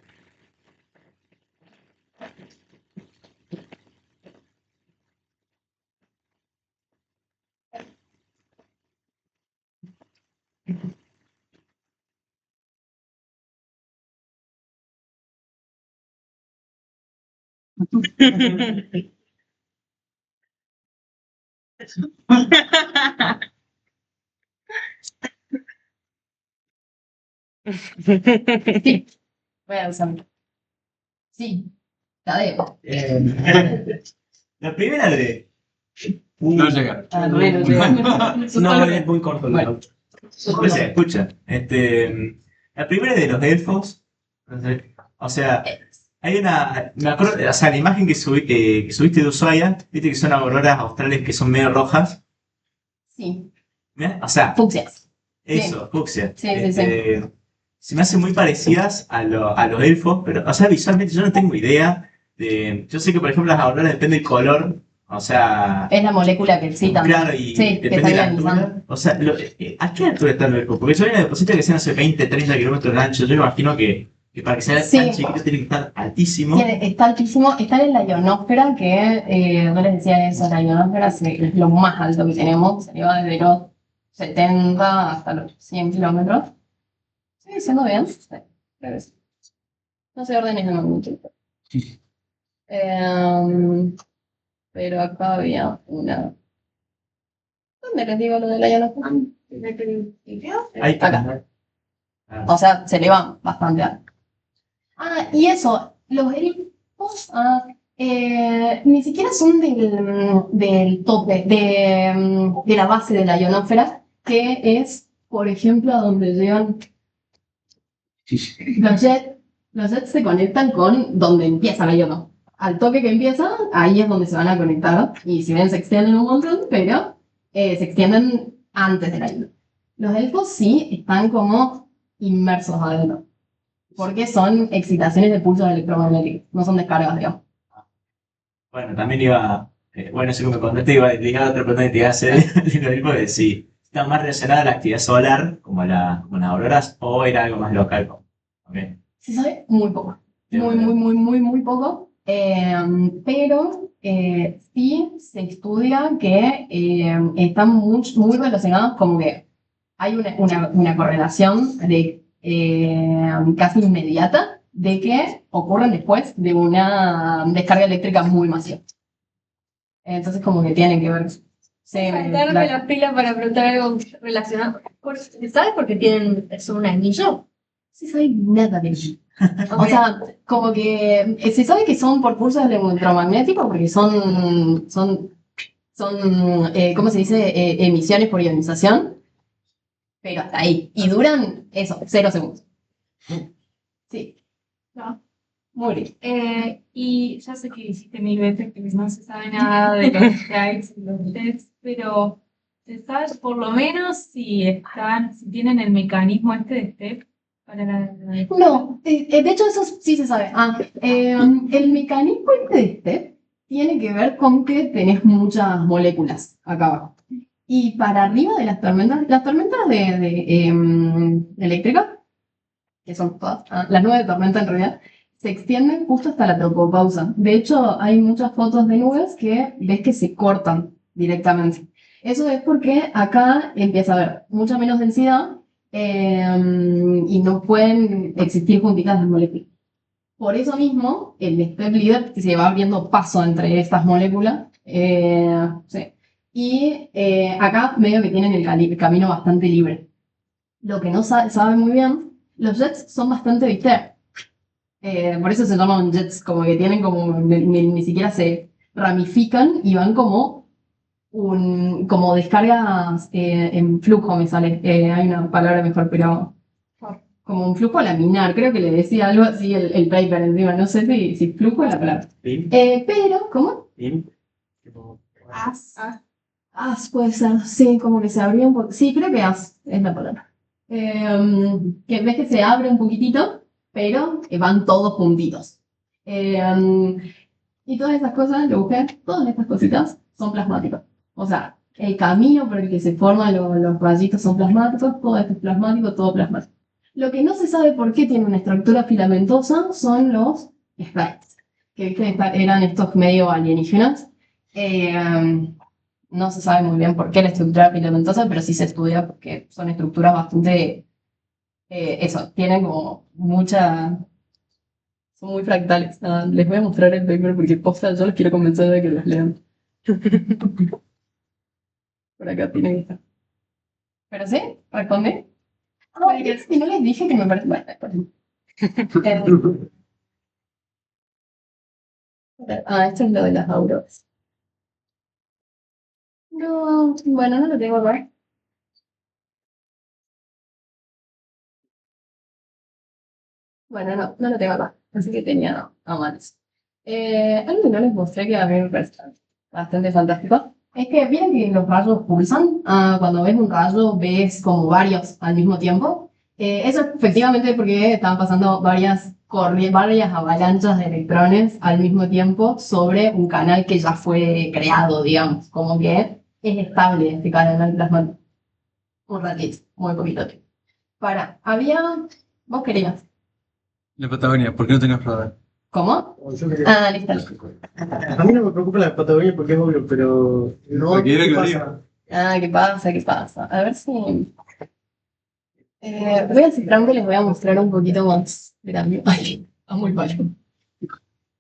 Sí, voy a usarlo. Sí, la debo.
La primera de.
No llega.
Ah, bueno,
No, es muy corto.
Bueno.
Escucha. La primera de los elfos. No sé, o sea, hay una. Me acuerdo, o sea, la imagen que subiste de Ushuaia, viste que son auroras australes que son medio rojas.
Sí,
¿Ves? O sea,
fucsias.
eso, fucsia.
Sí, sí, sí.
Se me hacen muy parecidas a los elfos, pero, o sea, visualmente yo no tengo idea de. Yo sé que, por ejemplo, las auroras depende del color. O sea,
Es la molécula que excitan.
claro, y
Sí, que
depende de la
está ionizando.
altura. O sea, ¿a qué altura está el elfo? Porque yo vi una deposita que sean hace 20, 30 kilómetros de ancho. Yo imagino que para que sea
Sí.
tan chiquito tiene que estar altísimo.
Está altísimo, está en la ionosfera, que yo les decía eso, la ionosfera es lo más alto que tenemos, se lleva desde los 70 hasta los 100 kilómetros. ¿Sigue siendo bien? Sí, creo que sí. No sé órdenes de magnitud. Pero acá había una... ¿Dónde les digo lo de la ionosfera?
Ahí está.
Acá. O sea, se eleva bastante alto. Ah, y eso, los elfos ni siquiera son del tope, de la base de la ionosfera, que es, por ejemplo, a donde llegan los jets. Los jets se conectan con donde empieza la ionosfera. Al toque que empieza, ahí es donde se van a conectar. Y si ven, se extienden un montón, pero se extienden antes de la ionosfera. Los elfos sí están como inmersos adentro. Porque son excitaciones de pulsos electromagnéticos, no son descargas, digamos.
Bueno, también iba. Bueno, según me contaste, iba ligado a otra pregunta que te iba a hacer. Lo mismo de si estaba más relacionada a la actividad solar, como las auroras, o era algo más local. Okay.
Se sabe muy poco. Muy poco. Pero sí se estudia que están muy relacionados, como que hay una correlación de casi inmediata de que ocurren después de una descarga eléctrica muy masiva. Entonces como que tienen que ver.
Saltarme las pilas para preguntar algo relacionado. ¿Sabes por qué son un anillo?
Se sabe nada de eso. O sea, como que se sabe que son por pulsos electromagnéticos porque son ¿cómo se dice? Emisiones por ionización, pero hasta ahí. Y duran, eso, 0 segundos. Sí.
No.
Muy bien.
Y ya sé que dijiste 1000 veces que no se sabe nada de los strikes y los jets, pero ¿se sabe por lo menos si tienen el mecanismo este de step para la
No, de hecho eso sí se sabe. El mecanismo este de step tiene que ver con que tenés muchas moléculas acá abajo. Y para arriba de las tormentas eléctricas, que son todas, las 9 tormentas en realidad, se extienden justo hasta la tropopausa. De hecho, hay muchas fotos de nubes que ves que se cortan directamente. Eso es porque acá empieza a haber mucha menos densidad y no pueden existir juntitas las moléculas. Por eso mismo, el step leader se va abriendo paso entre estas moléculas. Sí. Y acá medio que tienen el camino bastante libre. Lo que no sabe muy bien, los jets son bastante bister. Por eso se llaman jets, como que tienen como, ni siquiera se ramifican y van como como descargas en flujo, me sale. Hay una palabra mejor, pero como un flujo laminar, creo que le decía algo así el paper encima, no sé si flujo es la palabra.
Pim,
Pero, ¿cómo?
pim. Tipo,
As.
Puede ser, sí, como que se abrió un poco. Sí, creo que as es la palabra. Que ves que se abre un poquitito, pero van todos juntitos. Y todas esas cosas, lo busqué, todas estas cositas son plasmáticas. O sea, el camino por el que se forman los rayitos son plasmáticos, todo esto es plasmático, todo plasmático. Lo que no se sabe por qué tiene una estructura filamentosa son los sprites, que viste, eran estos medio alienígenas. No se sabe muy bien por qué la estructura filamentosa, pero sí se estudia porque son estructuras bastante, eso, tienen como mucha, son muy fractales. Ah, les voy a mostrar el paper porque posta, yo los quiero convencer de que los lean. Por acá tienen que estar. ¿Pero sí? ¿Responde? Ay, es que no les dije que me parece. Bueno, después. Esto es lo de las auroras. No, bueno, no lo tengo acá. Bueno, no lo tengo acá. Así que tenía a manos. Algo que no les mostré que a mí me parece bastante fantástico es que vieron que los rayos pulsan. Cuando ves un rayo, ves como varios al mismo tiempo. Eso es efectivamente porque estaban pasando varias avalanchas de electrones al mismo tiempo sobre un canal que ya fue creado, digamos. Como que es estable este canal plasmático. Un ratito, muy poquito tiempo. Vos querías.
La Patagonia, ¿por qué no tenés radar?
¿Cómo?
Yo quería-
Listo.
A mí no me preocupa la Patagonia porque es obvio, pero no.
Porque era
¿Qué
que lo
pasa?
¿Qué pasa? ¿Qué pasa? A ver si... voy a cifrar que les voy a mostrar un poquito más grande. Ay, amo el payo.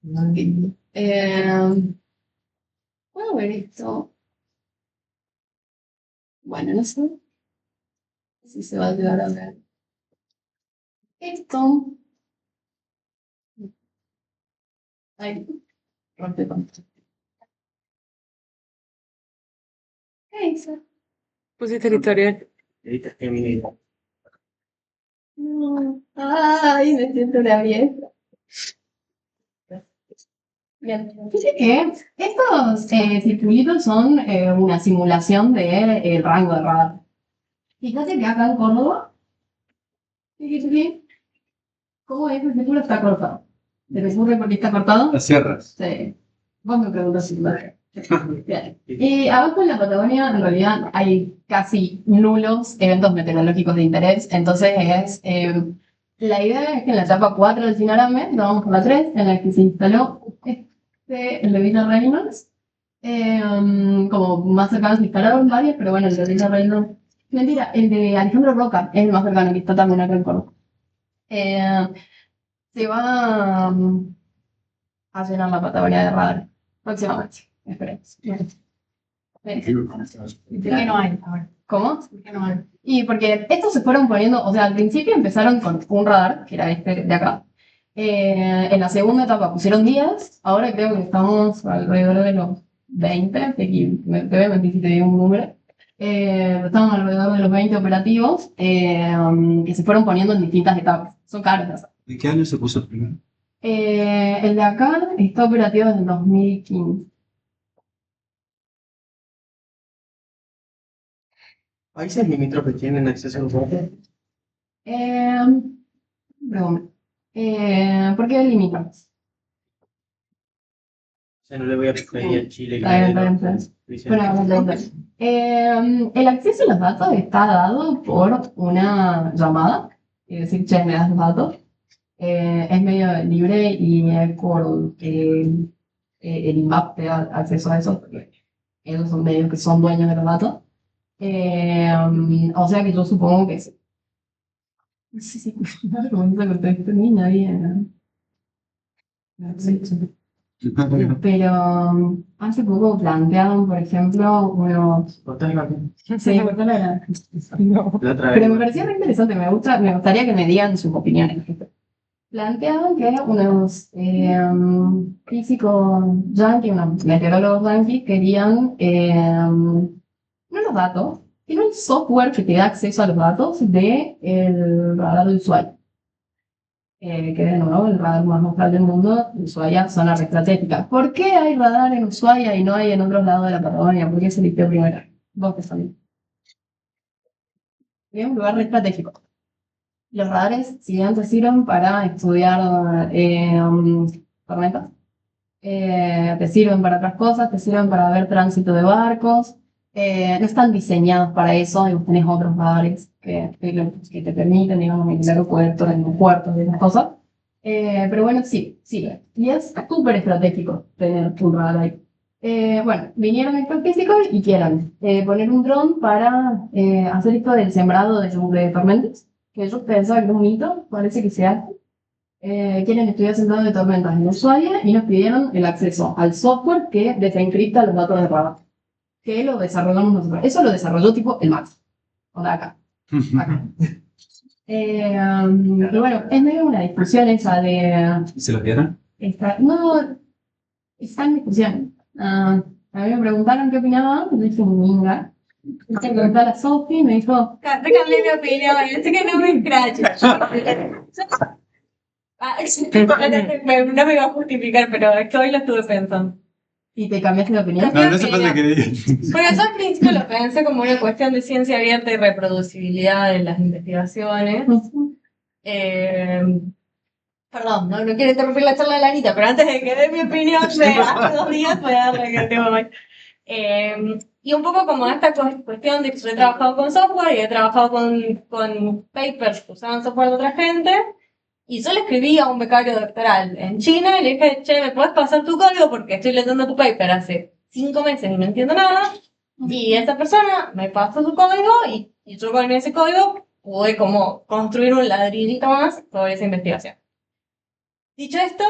Voy a ver esto. Bueno, no sé si se va a llegar a ver. Esto... Ay, rompe pantalla. ¿Qué hice?
Pusiste el historial.
Ahorita es mi-
No. Ay, me siento una vieja. Bien, dice que estos circulitos son una simulación del rango de radar. Fíjate que acá en Córdoba, fíjate bien cómo ese círculo está cortado. ¿Te ocurre por qué está cortado?
Las sierras.
Sí. Vos me preguntas si lo Bien. Y abajo en la Patagonia, en realidad, hay casi nulos eventos meteorológicos de interés. Entonces, la idea es que en la etapa 4 del Sinarame, nos vamos por la 3, en la que se instaló el de Villa Reynolds. Como más cercano se instalaron varios, pero bueno, el de Villa Reynolds. Mentira, el de Alejandro Roca es el más cercano, que está también acá en Córdoba. Se va a llenar la Patagonia de radar próximamente. Esperemos.
¿Por qué no hay ahora?
¿Cómo?
¿Por qué no hay?
Y porque estos se fueron poniendo, o sea, al principio empezaron con un radar, que era este de acá. En la segunda etapa pusieron 10, ahora creo que estamos alrededor de los 20, te voy a mentir si te digo un número. Estamos alrededor de los 20 operativos que se fueron poniendo en distintas etapas. Son caros de hacer.
¿De qué año se puso el primero?
El de acá está operativo desde el 2015.
¿Países limítrofes tienen acceso a los datos?
Pregunta. ¿Por qué límites?
O sea, no le voy a pedir a Chile que
Está bien,
me
está
dé
bien, está bien.
los licencias.
Bueno, entonces, el acceso a los datos está dado por una llamada, es decir, che, me das los datos. Es medio libre y por el INVAP te da acceso a eso, porque ellos son medios que son dueños de los datos. O sea que yo supongo que sí. No sé si me da vergüenza con esto ni nadie. Pero hace poco plantearon, por ejemplo, unos.
Botánica.
Sí,
No.
La otra
pero me
vez.
parecía muy interesante, me gustaría que me digan sus opiniones. Planteaban que unos físicos yanquis, unos meteorólogos yanquis, querían no los datos, tiene un software que te da acceso a los datos del radar de Ushuaia. Que de nuevo, el radar más local del mundo, Ushuaia, zona re estratégica. ¿Por qué hay radar en Ushuaia y no hay en otros lados de la Patagonia? ¿Por qué se eligió primero? Vos que sabés. Es un lugar re estratégico. Los radares, si bien te sirven para estudiar tormentas, te sirven para otras cosas, te sirven para ver tránsito de barcos, no están diseñados para eso, y vos tenés otros radares que te permiten, digamos, en el aeropuerto, en los puertos, y esas cosas. Pero bueno, sí, sirve. Y es súper estratégico tener un radar ahí. Bueno, vinieron estos físicos y quieren poner un dron para hacer esto del sembrado de tormentas, que ellos pensaban que es un mito, parece que se hace. Quieren estudiar sembrado de tormentas en Ushuaia y nos pidieron el acceso al software que desencripta los datos de radar, que lo desarrollamos nosotros. Eso lo desarrolló tipo el Max, o de acá. Acá. Y bueno, es medio una discusión esa de...
¿Se lo dieron?
No, está en discusión. A mí me preguntaron qué opinaba, y dije, minga. Le pregunté a la Sofi y me dijo,
Cambié mi opinión, es que no me escracho. No me iba a justificar, pero es que hoy lo estuve pensando.
¿y te cambiaste de opinión?
Cambié
No, no hace falta que digan.
Porque yo al principio lo pensé como una cuestión de ciencia abierta y reproducibilidad de las investigaciones. Perdón, no quiero interrumpir la charla de la Anita, pero antes de que dé mi opinión de hace 2 días, voy a darle que el tema hoy. Y un poco como esta cuestión de que yo he trabajado con software y he trabajado con papers que usaban software de otra gente. Y yo le escribí a un becario doctoral en China y le dije, che, ¿me puedes pasar tu código? Porque estoy leyendo tu paper hace 5 meses y no entiendo nada. Y esa persona me pasó su código y yo con ese código pude como construir un ladrillito más sobre esa investigación. Dicho esto,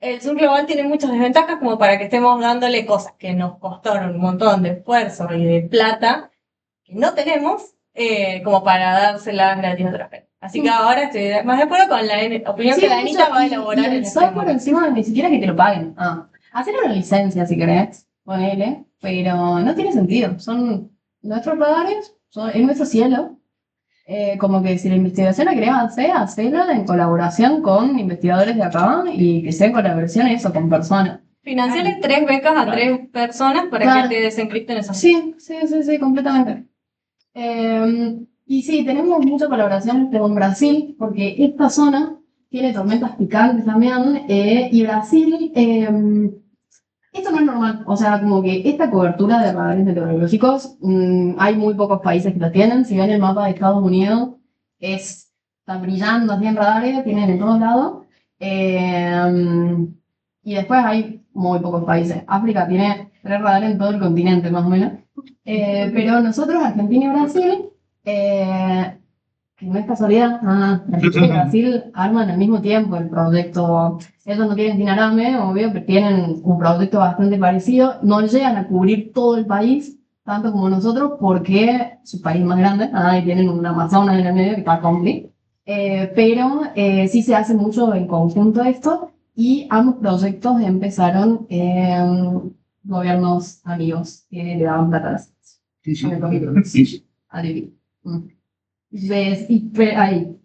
el sur global tiene muchas desventajas como para que estemos dándole cosas que nos costaron un montón de esfuerzo y de plata que no tenemos como para dárselas gratis a otra gente. Así que ahora estoy más de acuerdo con la opinión
Sí,
que la Anita va a elaborar
y
en
el
este
software
momento.
encima ni siquiera que te lo paguen. Hacer una licencia si querés, ponele, pero no tiene sentido. Son nuestros radares, es nuestro cielo. Como que si la investigación la querés hacer, hacela en colaboración con investigadores de acá y que sea en colaboración eso, con personas.
Financiarle 3 becas a 3 personas para
Claro.
que te desencripten esas.
Sí, completamente. Y sí, tenemos mucha colaboración con Brasil, porque esta zona tiene tormentas picantes también, y Brasil, esto no es normal, o sea, como que esta cobertura de radares meteorológicos, hay muy pocos países que lo tienen, si ven el mapa de Estados Unidos, está brillando así en radares, tienen en todos lados, y después hay muy pocos países. África tiene 3 radares en todo el continente, más o menos. Pero nosotros, Argentina y Brasil, que no es casualidad, Argentina y Brasil arman al mismo tiempo el proyecto. Ellos no tienen Dinarame, obvio, pero tienen un proyecto bastante parecido. No llegan a cubrir todo el país, tanto como nosotros, porque su país es más grande, y tienen una Amazonas en el medio que está compli. Pero sí se hace mucho en conjunto esto, y ambos proyectos empezaron gobiernos amigos que le daban plata en el capítulo. Adivino. ¿Ves? Ahí.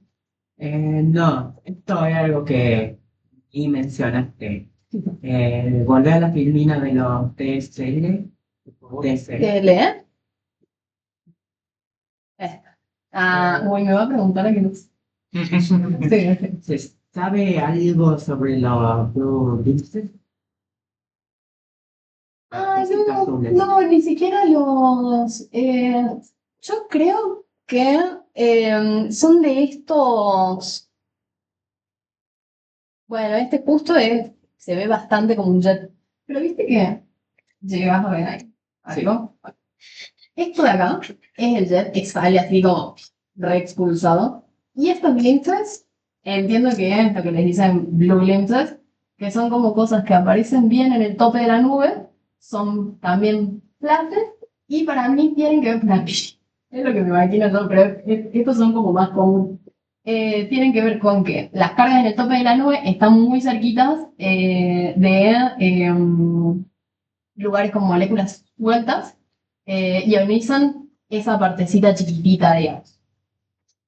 No, esto es algo que y mencionaste. Volver a la filmina de los TSL.
¿Qué lee? Uy, me va a preguntar a qué no sé. Sí.
¿Se sabe algo sobre los Blue Glimpses?
No, ni siquiera los... yo creo que son de estos... Bueno, este justo se ve bastante como un jet. Pero viste que llegas a ver ahí algo. Esto de acá es el jet que sale así como reexpulsado. Y estos glimpses, entiendo que es lo que les dicen blue glimpses, que son como cosas que aparecen bien en el tope de la nube, son también flashes, y para mí tienen que ver con es lo que me imagino yo, pero estos son como más comunes. Tienen que ver con que las cargas en el tope de la nube están muy cerquitas de lugares con moléculas sueltas, ionizan esa partecita chiquitita, digamos.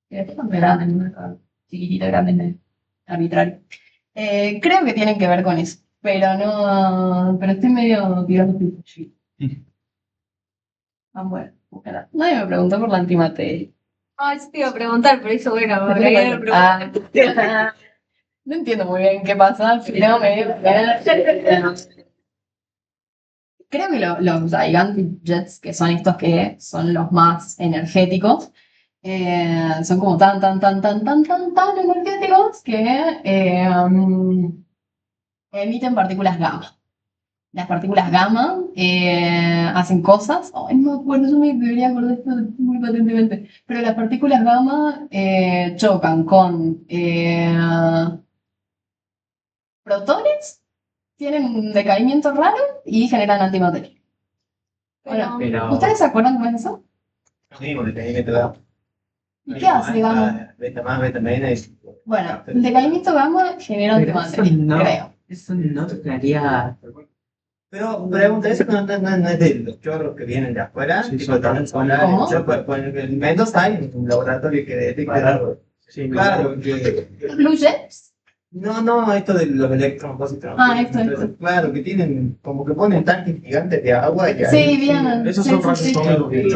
Y después son grandes, ¿no? Chiquitita, grande, arbitrario. Creo que tienen que ver con eso, pero no, pero estoy medio tirando picho. Ah, bueno, ojalá. Nadie me preguntó por la antimateria.
Ay, sí te iba a preguntar, por eso bueno, ahora ya me pregunté.
Ah, no entiendo muy bien qué pasa, pero creo que los Gigantic Jets, que son estos que son los más energéticos, son como tan energéticos que emiten partículas gamma. Las partículas gamma hacen cosas. Ay, no me acuerdo, yo me debería acordar esto muy patentemente. Pero las partículas gamma chocan con protones, tienen un decaimiento raro y generan antimateria. Ahora,
Pero
¿ustedes se acuerdan cómo es eso?
Lo mismo, decaimiento gamma.
¿Y qué hace gamma?
Beta más, beta menos.
Bueno, el decaimiento gamma genera
Pero eso
antimateria,
no,
creo.
eso no tocaría.
Pero pregunta, eso no es de los chorros que vienen de afuera,
Sí,
tipo
sí.
también solar,
¿Cómo?
con el Mendoza hay un laboratorio que detecta.
Claro. Sí,
Claro, que.
¿Blue Jets?
No, esto de los electropositrones.
Ah, esto.
Claro, que tienen, como que ponen tanques gigantes de agua y
Sí,
ahí.
bien.
Esos
Sí,
son
sí,
rayos
sí.
X.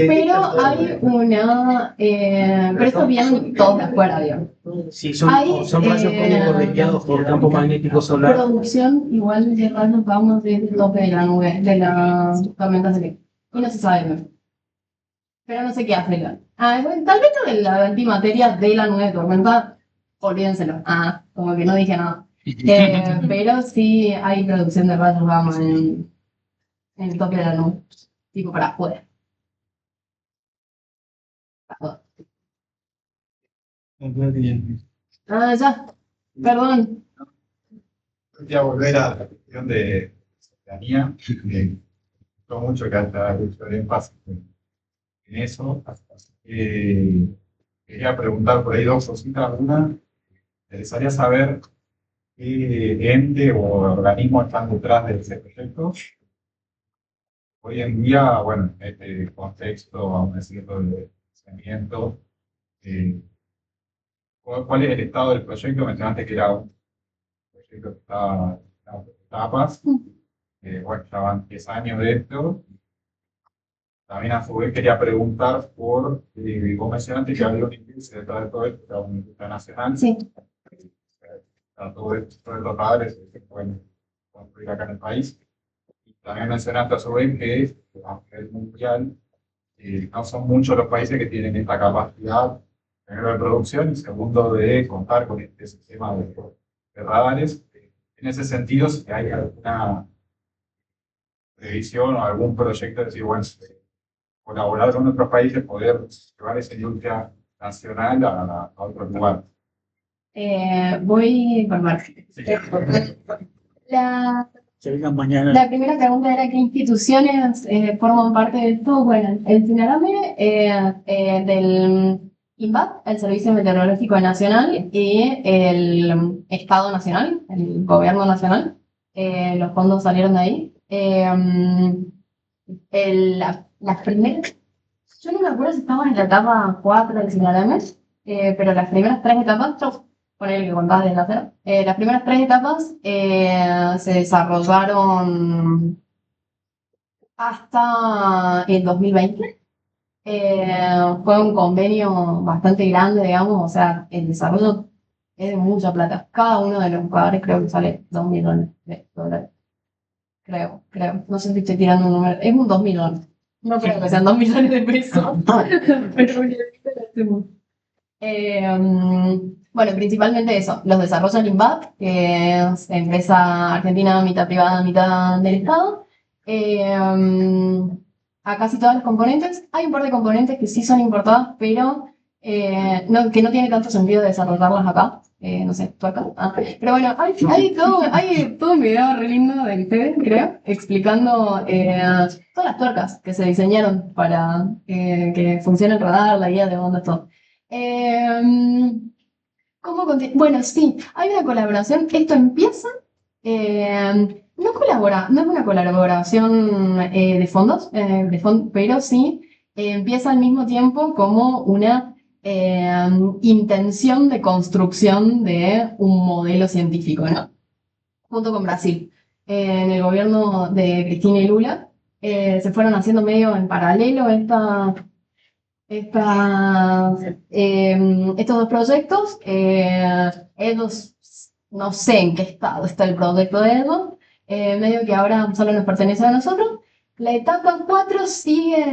Pero hay una. Pero estos vienen todos de afuera, digamos.
Sí, son
Hay,
rayos cósmicos desviados por campo magnético solar.
Producción igual de rayos gamma desde el tope de la nube, de la tormenta eléctrica. Y no se sabe bien. Pero no sé qué hace. Bueno, tal vez lo de la antimateria de la nube de tormenta, olvídenselo. Como que no dije nada. Pero sí hay producción de rayos gamma en el tope de la nube. Tipo para afuera. Ya. Perdón.
Quería volver a la cuestión de soberanía, que me gustó mucho que haya hecho el énfasis en eso. Quería preguntar por ahí dos cositas. Una, me interesaría saber qué ente o organismo están detrás de ese proyecto. Hoy en día, bueno, en este contexto, vamos a decirlo, de pensamiento, ¿cuál es el estado del proyecto? Mencionaste que era un proyecto que estaba en etapas. Bueno, ya van 10 años de esto. También a su vez quería preguntar por, vos mencionaste que había un índice detrás de todo esto, que era un índice nacional.
Sí.
Está todo esto, todos los radares que se pueden construir acá en el país. Y también mencionaste a su vez que a nivel mundial no son muchos los países que tienen esta capacidad, primero de producción y segundo de contar con este sistema de radares. En ese sentido, si hay alguna previsión o algún proyecto de decir, bueno, colaborar con otros países, poder llevar esa industria nacional a otro lugar.
Voy por parte. La
Se vengan mañana.
La primera pregunta era qué instituciones forman parte de esto. Bueno, el CINARAME del INVAP, el Servicio Meteorológico Nacional, y el Estado Nacional, el Gobierno Nacional. Los fondos salieron de ahí. Las primeras, yo no me acuerdo si estaban en la etapa 4 del CINARAME, pero las primeras 3 etapas, ponele que contabas desde la cero. Las primeras 3 etapas se desarrollaron hasta el 2020. Fue un convenio bastante grande, digamos, o sea, el desarrollo es de mucha plata. Cada uno de los jugadores creo que sale 2 millones de dólares. Creo. No sé si estoy tirando un número. Es un 2 millones. No creo que sean 2 millones de pesos. Pero bueno, principalmente eso, los desarrolla el INVAP, que es empresa argentina, mitad privada, mitad del Estado. A casi todas las componentes, hay un par de componentes que sí son importadas, pero que no tiene tanto sentido desarrollarlas acá. No sé, tú acá. Pero bueno, hay todo un video re lindo de ustedes, creo, explicando todas las tuercas que se diseñaron para que funcione el radar, la guía de ondas, todo. Bueno, sí, hay una colaboración. Esto empieza no colabora, no es una colaboración pero sí empieza al mismo tiempo como una intención de construcción de un modelo científico, ¿no? Junto con Brasil. En el gobierno de Cristina y Lula se fueron haciendo medio en paralelo estos dos proyectos. Ellos, no sé en qué estado está el proyecto de ellos, medio que ahora solo nos pertenece a nosotros. La etapa 4 sigue,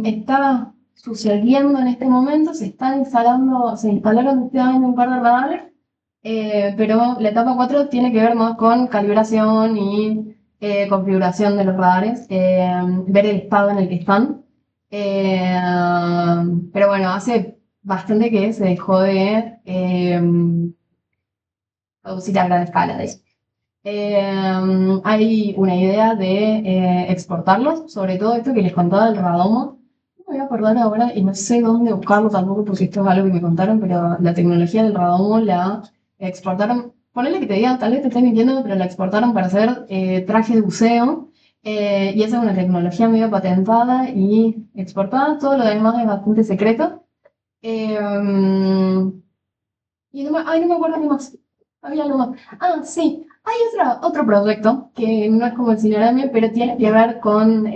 está sucediendo en este momento, se instalaron este año un par de radares, pero la etapa 4 tiene que ver más con calibración y configuración de los radares, ver el estado en el que están. Pero bueno, hace bastante que se dejó de producir a gran escala de eso. Hay una idea de exportarlos, sobre todo esto que les contaba del radomo. No me voy a acordar ahora y no sé dónde buscarlo tampoco porque esto es algo que me contaron, pero la tecnología del radomo la exportaron, ponele que te diga, tal vez te estoy mintiendo, pero la exportaron para hacer trajes de buceo. Y esa es una tecnología medio patentada y exportada, todo lo demás es bastante secreto. Y no me acuerdo qué más. Había algo más. Ah, sí, hay otro proyecto que no es como el Cinerame, pero tiene que ver con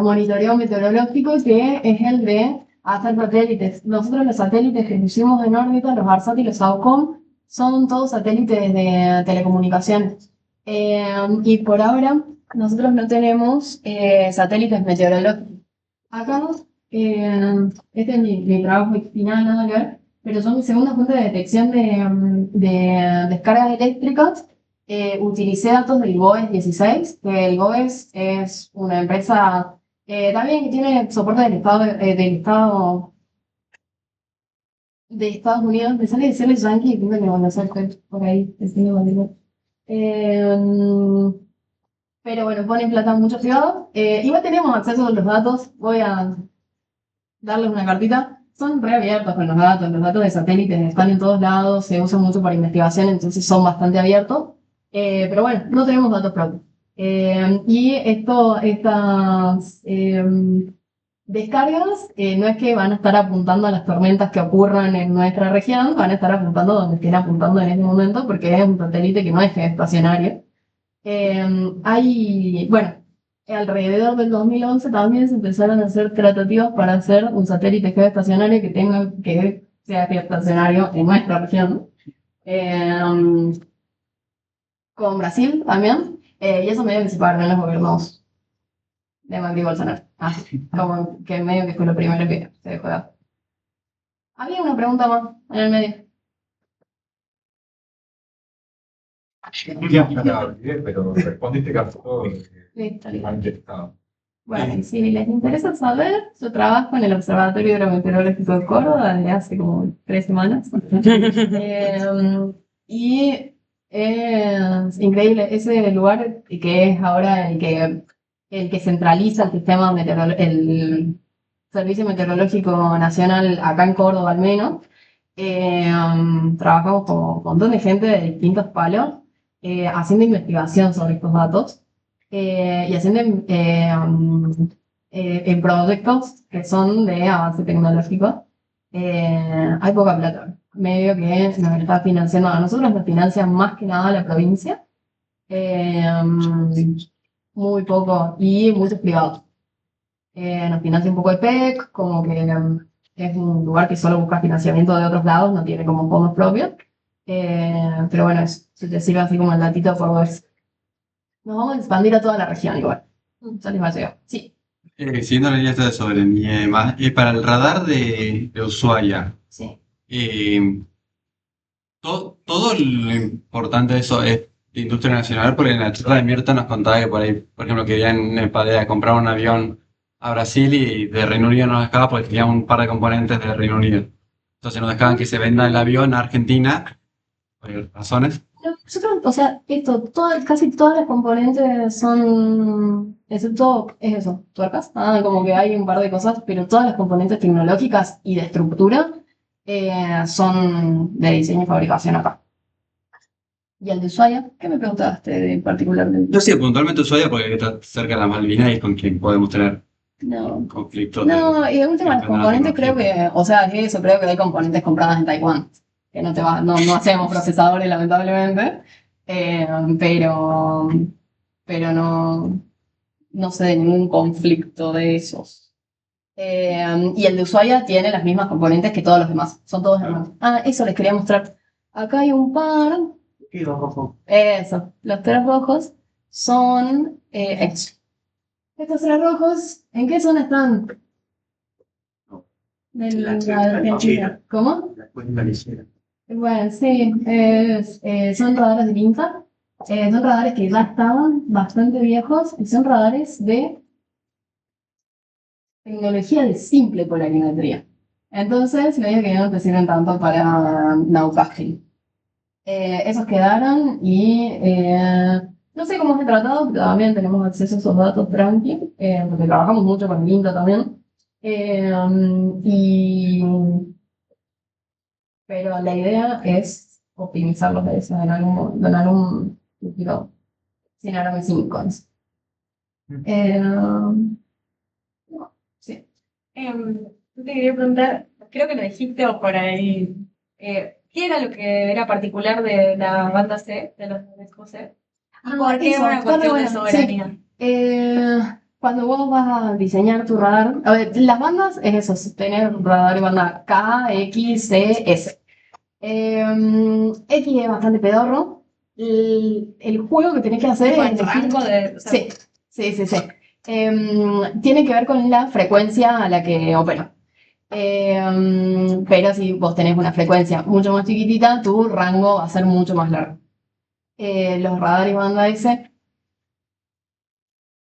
monitoreo meteorológico, que es el de hacer satélites. Nosotros los satélites que pusimos en órbita, los ARSAT y los AOCOM, son todos satélites de telecomunicaciones. Y por ahora nosotros no tenemos satélites meteorológicos. Acá, este es mi trabajo final, nada que ver, pero son mi segunda fuente de detección de descargas eléctricas. Utilicé datos del GOES 16, que el GOES es una empresa también que tiene soporte de Estados Unidos. Me sale decirle Yankee, creo que me van a hacer por ahí, pero bueno, ponen plata en muchos privados. Igual tenemos acceso a los datos. Voy a darles una cartita. Son re abiertos con los datos. Los datos de satélites están en todos lados. Se usan mucho para investigación, entonces son bastante abiertos. Pero bueno, no tenemos datos propios. Y estas descargas no es que van a estar apuntando a las tormentas que ocurran en nuestra región, van a estar apuntando donde estén apuntando en este momento, porque es un satélite que no es geoestacionario. Bueno, alrededor del 2011 también se empezaron a hacer tratativas para hacer un satélite geoestacionario que sea geoestacionario en nuestra región. Con Brasil también, y eso medio que se pagaron en los gobiernos de Macri y Bolsonaro. Como que medio que fue lo primero que se dejó de hacer. Había una pregunta más en el medio.
Ya, no te olvidé, pero respondiste casi todo lo
Listo.
que antes estaba.
Bueno, y si les interesa saber, yo trabajo en el Observatorio Hidrometeorológico de Córdoba desde hace como 3 semanas. Y es increíble ese lugar que es ahora el que centraliza el sistema el Servicio Meteorológico Nacional acá en Córdoba al menos. Trabajamos con un montón de gente de distintos palos haciendo investigación sobre estos datos y haciendo en proyectos que son de avance tecnológico. Hay poca plata. Medio que nos está financiando a nosotros, nos financian más que nada la provincia. Muy poco, y muchos privados. Nos financia un poco el PEC, como que es un lugar que solo busca financiamiento de otros lados, no tiene como fondos propios. Pero bueno, si te sirve así como el datito por ver. Nos vamos a expandir a toda la región igual. Ya les va a llegar. Sí,
Siguiendo la línea esta sobre Niema, para el radar de Ushuaia,
sí.
todo lo importante de eso es de industria nacional, porque en la charla de Mirta nos contaba que por ahí, por ejemplo, querían en Padea comprar un avión a Brasil y de Reino Unido no dejaba porque tenía un par de componentes de Reino Unido. Entonces no dejaban que se venda el avión a Argentina, por razones.
Nosotros, o sea, casi todas las componentes son, excepto, es eso, tuercas. Como que hay un par de cosas, pero todas las componentes tecnológicas y de estructura son de diseño y fabricación acá. Y el de Ushuaia, ¿qué me preguntaste de particular?
Yo sí, puntualmente Ushuaia porque está cerca de las Malvinas y con quien podemos tener
No.
conflictos.
No, y de última, los componentes creo
tecnológicos.
que, o sea, es eso, creo que hay componentes compradas en Taiwán, que no hacemos procesadores, lamentablemente, eh, pero, pero no sé de ningún conflicto de esos. Y el de Ushuaia tiene las mismas componentes que todos los demás, son todos hermanos. Ah, eso les quería mostrar. Acá hay un par,
Y los ojos.
eso, los tres rojos son estos. Estos tres rojos, ¿en qué zona están? De la Argentina. ¿Cómo?
La cuenca ligera.
Bueno, sí, son radares de INTA. Son radares que ya estaban bastante viejos y son radares de tecnología de simple polarimetría. Entonces, le digo que no te sirven tanto para nowcasting. Esos quedaron y no sé cómo es el tratado, pero también tenemos acceso a esos datos tranqui, porque trabajamos mucho con el INTA también. Pero la idea es optimizar los precios en algún sentido, sin ahora mis silicons. Sí.
Yo te quería preguntar, creo que lo dijiste o por ahí, ¿qué era lo que era particular de la banda C, de los de José? ¿Y por qué
eso,
una
está
cuestión
re
de
bueno,
soberanía?
Cuando vos vas a diseñar tu radar, a ver, las bandas es eso, es tener radar y banda K, X, C, S. X es bastante pedorro. El juego que tenés que hacer
Tipo,
es
el rango de... o sea,
sí. Tiene que ver con la frecuencia a la que opera. Pero si vos tenés una frecuencia mucho más chiquitita, tu rango va a ser mucho más largo. Los radares banda S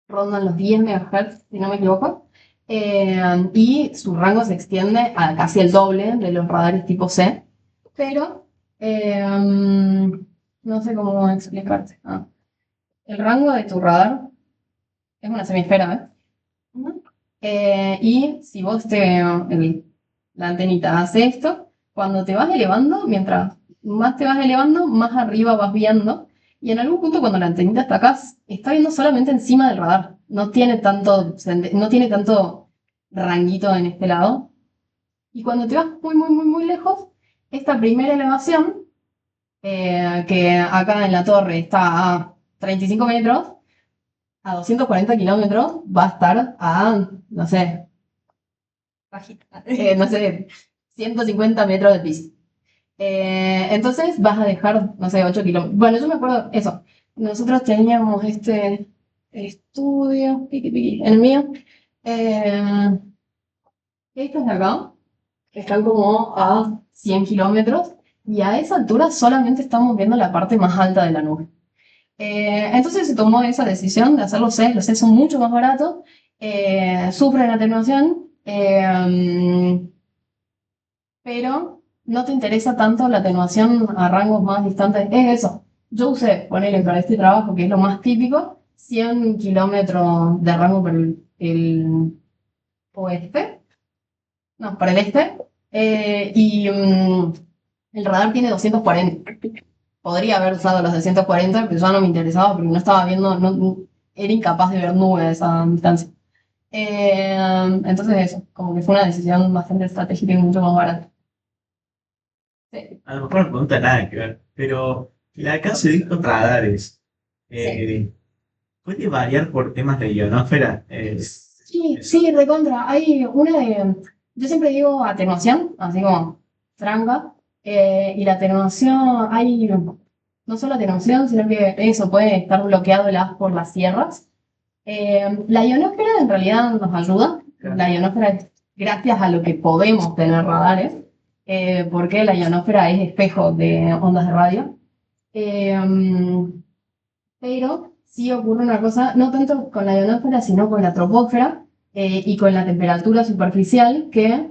rondan los 10 MHz, si no me equivoco, y su rango se extiende a casi el doble de los radares tipo C, pero no sé cómo explicarte. El rango de tu radar es una semisfera, y si vos la antenita hace esto, cuando te vas elevando, mientras más te vas elevando, más arriba vas viendo. Y en algún punto cuando la antenita está acá, está viendo solamente encima del radar. No tiene tanto ranguito en este lado. Y cuando te vas muy lejos, esta primera elevación, que acá en la torre está a 35 metros, a 240 kilómetros va a estar a, no sé,
bajita.
150 metros de piso. Entonces vas a dejar, no sé, 8 kilómetros. Bueno, yo me acuerdo eso. Nosotros teníamos este estudio, en el mío. Estos de acá están como a 100 kilómetros y a esa altura solamente estamos viendo la parte más alta de la nube. Entonces se tomó esa decisión de hacer los C. Los C son mucho más baratos, sufren atenuación, pero no te interesa tanto la atenuación a rangos más distantes. Es eso. Yo usé, ponele para este trabajo, que es lo más típico, 100 kilómetros de rango por el oeste. No, para el este. Y el radar tiene 240. Podría haber usado los de 140, pero ya no me interesaba porque no estaba viendo, era incapaz de ver nubes a esa distancia. Entonces eso, como que fue una decisión bastante estratégica y mucho más barata. Sí.
A lo mejor no pregunta nada que ver, pero el alcance de estos radares puede variar por temas de ionosfera.
Sí, recontra. Hay una de. Yo siempre digo atenuación, así como tranca. Y la atenuación, hay no solo atenuación, sino que eso puede estar bloqueado por las sierras. La ionosfera en realidad nos ayuda. La ionosfera es gracias a lo que podemos tener radares, porque la ionosfera es espejo de ondas de radio. Pero sí ocurre una cosa, no tanto con la ionosfera, sino con la troposfera y con la temperatura superficial, que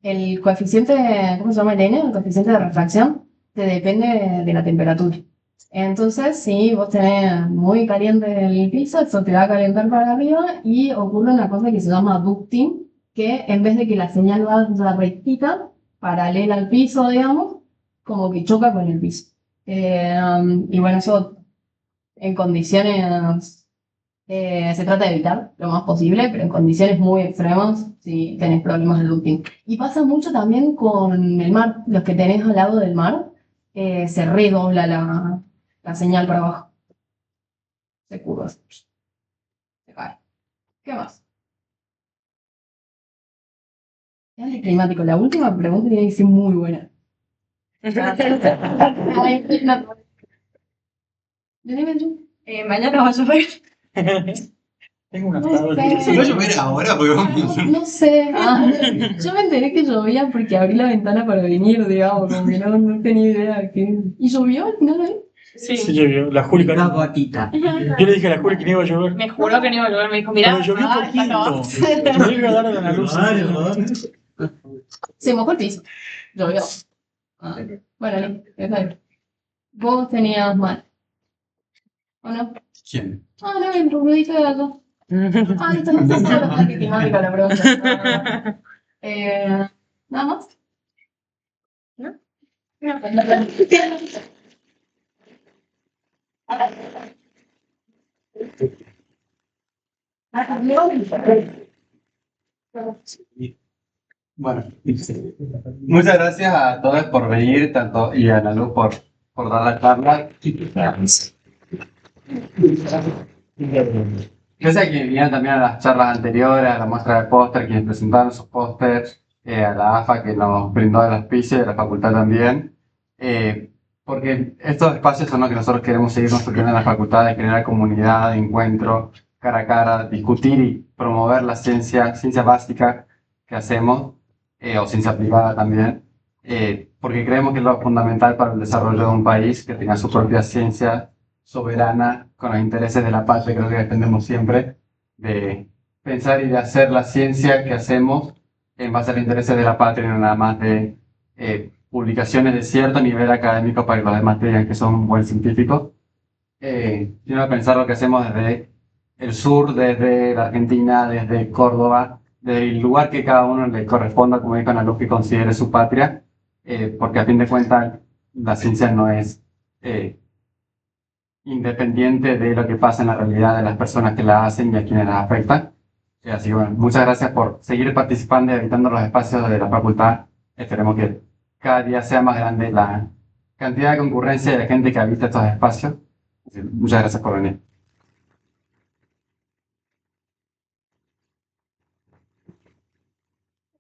el coeficiente, ¿cómo se llama el N? El coeficiente de refracción, te depende de la temperatura. Entonces, si vos tenés muy caliente el piso, eso te va a calentar para arriba y ocurre una cosa que se llama ducting, que en vez de que la señal vaya rectita, paralela al piso, digamos, como que choca con el piso. Y bueno, eso en condiciones se trata de evitar lo más posible, pero en condiciones muy extremas si tenés problemas de looting. Y pasa mucho también con el mar, los que tenés al lado del mar, se redobla la señal para abajo. Se curva, se cae. ¿Qué más? Cambio climático. La última pregunta tiene que ser muy buena.
Mañana va a llover.
Tengo una
No
tabla.
sé.
¿Va a llover ahora? Porque vamos.
No sé. Yo me enteré que llovía porque abrí la ventana para venir, digamos, como que no tenía idea que. ¿Y llovió al final ahí?
Sí, llovió. La Juli
Una
cantó.
gotita.
Yo le dije a la Juli que no iba a llover.
Me juró que no iba a llover. Me dijo, mirá.
Pero llovió poquito. Llovió el radar de la luz.
Se mojó el piso. Llovió. Bueno, listo. Está bien. Vos tenías mal. ¿O no?
¿Quién?
No, el rubidito de gato. Esto no es solo cambio climático la pregunta. ¿Nada más? ¿No? No.
Bueno, muchas gracias a todos por venir, tanto y a la luz por dar la charla. Gracias a quienes vinieron también a las charlas anteriores, a la muestra de póster, quienes presentaron sus pósters, a la AFA que nos brindó el auspicio y a la facultad también. Porque estos espacios son los que nosotros queremos seguir construyendo en la facultad, de generar comunidad, de encuentro, cara a cara, discutir y promover la ciencia básica que hacemos, o ciencia aplicada también, porque creemos que es lo fundamental para el desarrollo de un país, que tenga su propia ciencia soberana, con los intereses de la patria. Creo que dependemos siempre de pensar y de hacer la ciencia que hacemos en base a los intereses de la patria, y no nada más de publicaciones de cierto nivel académico para que los demás te digan que son un buen científico, sino pensar lo que hacemos desde el sur, desde la Argentina, desde Córdoba, del lugar que cada uno le corresponda, como dijo Ana Luz, que considere su patria, porque a fin de cuentas la ciencia no es independiente de lo que pasa en la realidad de las personas que la hacen y a quienes las afecta. Así que bueno, muchas gracias por seguir participando y habitando los espacios de la facultad. Esperemos que cada día sea más grande la cantidad de concurrencia y de gente que habita estos espacios. Así que muchas gracias por venir.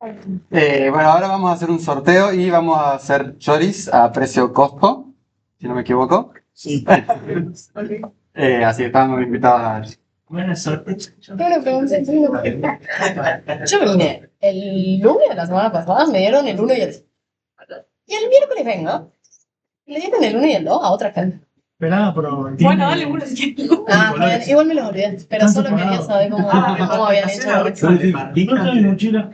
Bueno, ahora vamos a hacer un sorteo y vamos a hacer choris a precio costo, si no me equivoco.
Sí.
Así que estamos invitados a...
Buena suerte.
Yo vine el lunes de la semana pasada, me dieron el 1 y el 2. Y el miércoles vengo. Le dieron el 1 y el 2 a otra gente.
Esperá, pero.
Bueno, dale uno si quieres.
Bueno, igual me los olvidé. Pero solo quería saber cómo habían hecho.
No está en mi mochila.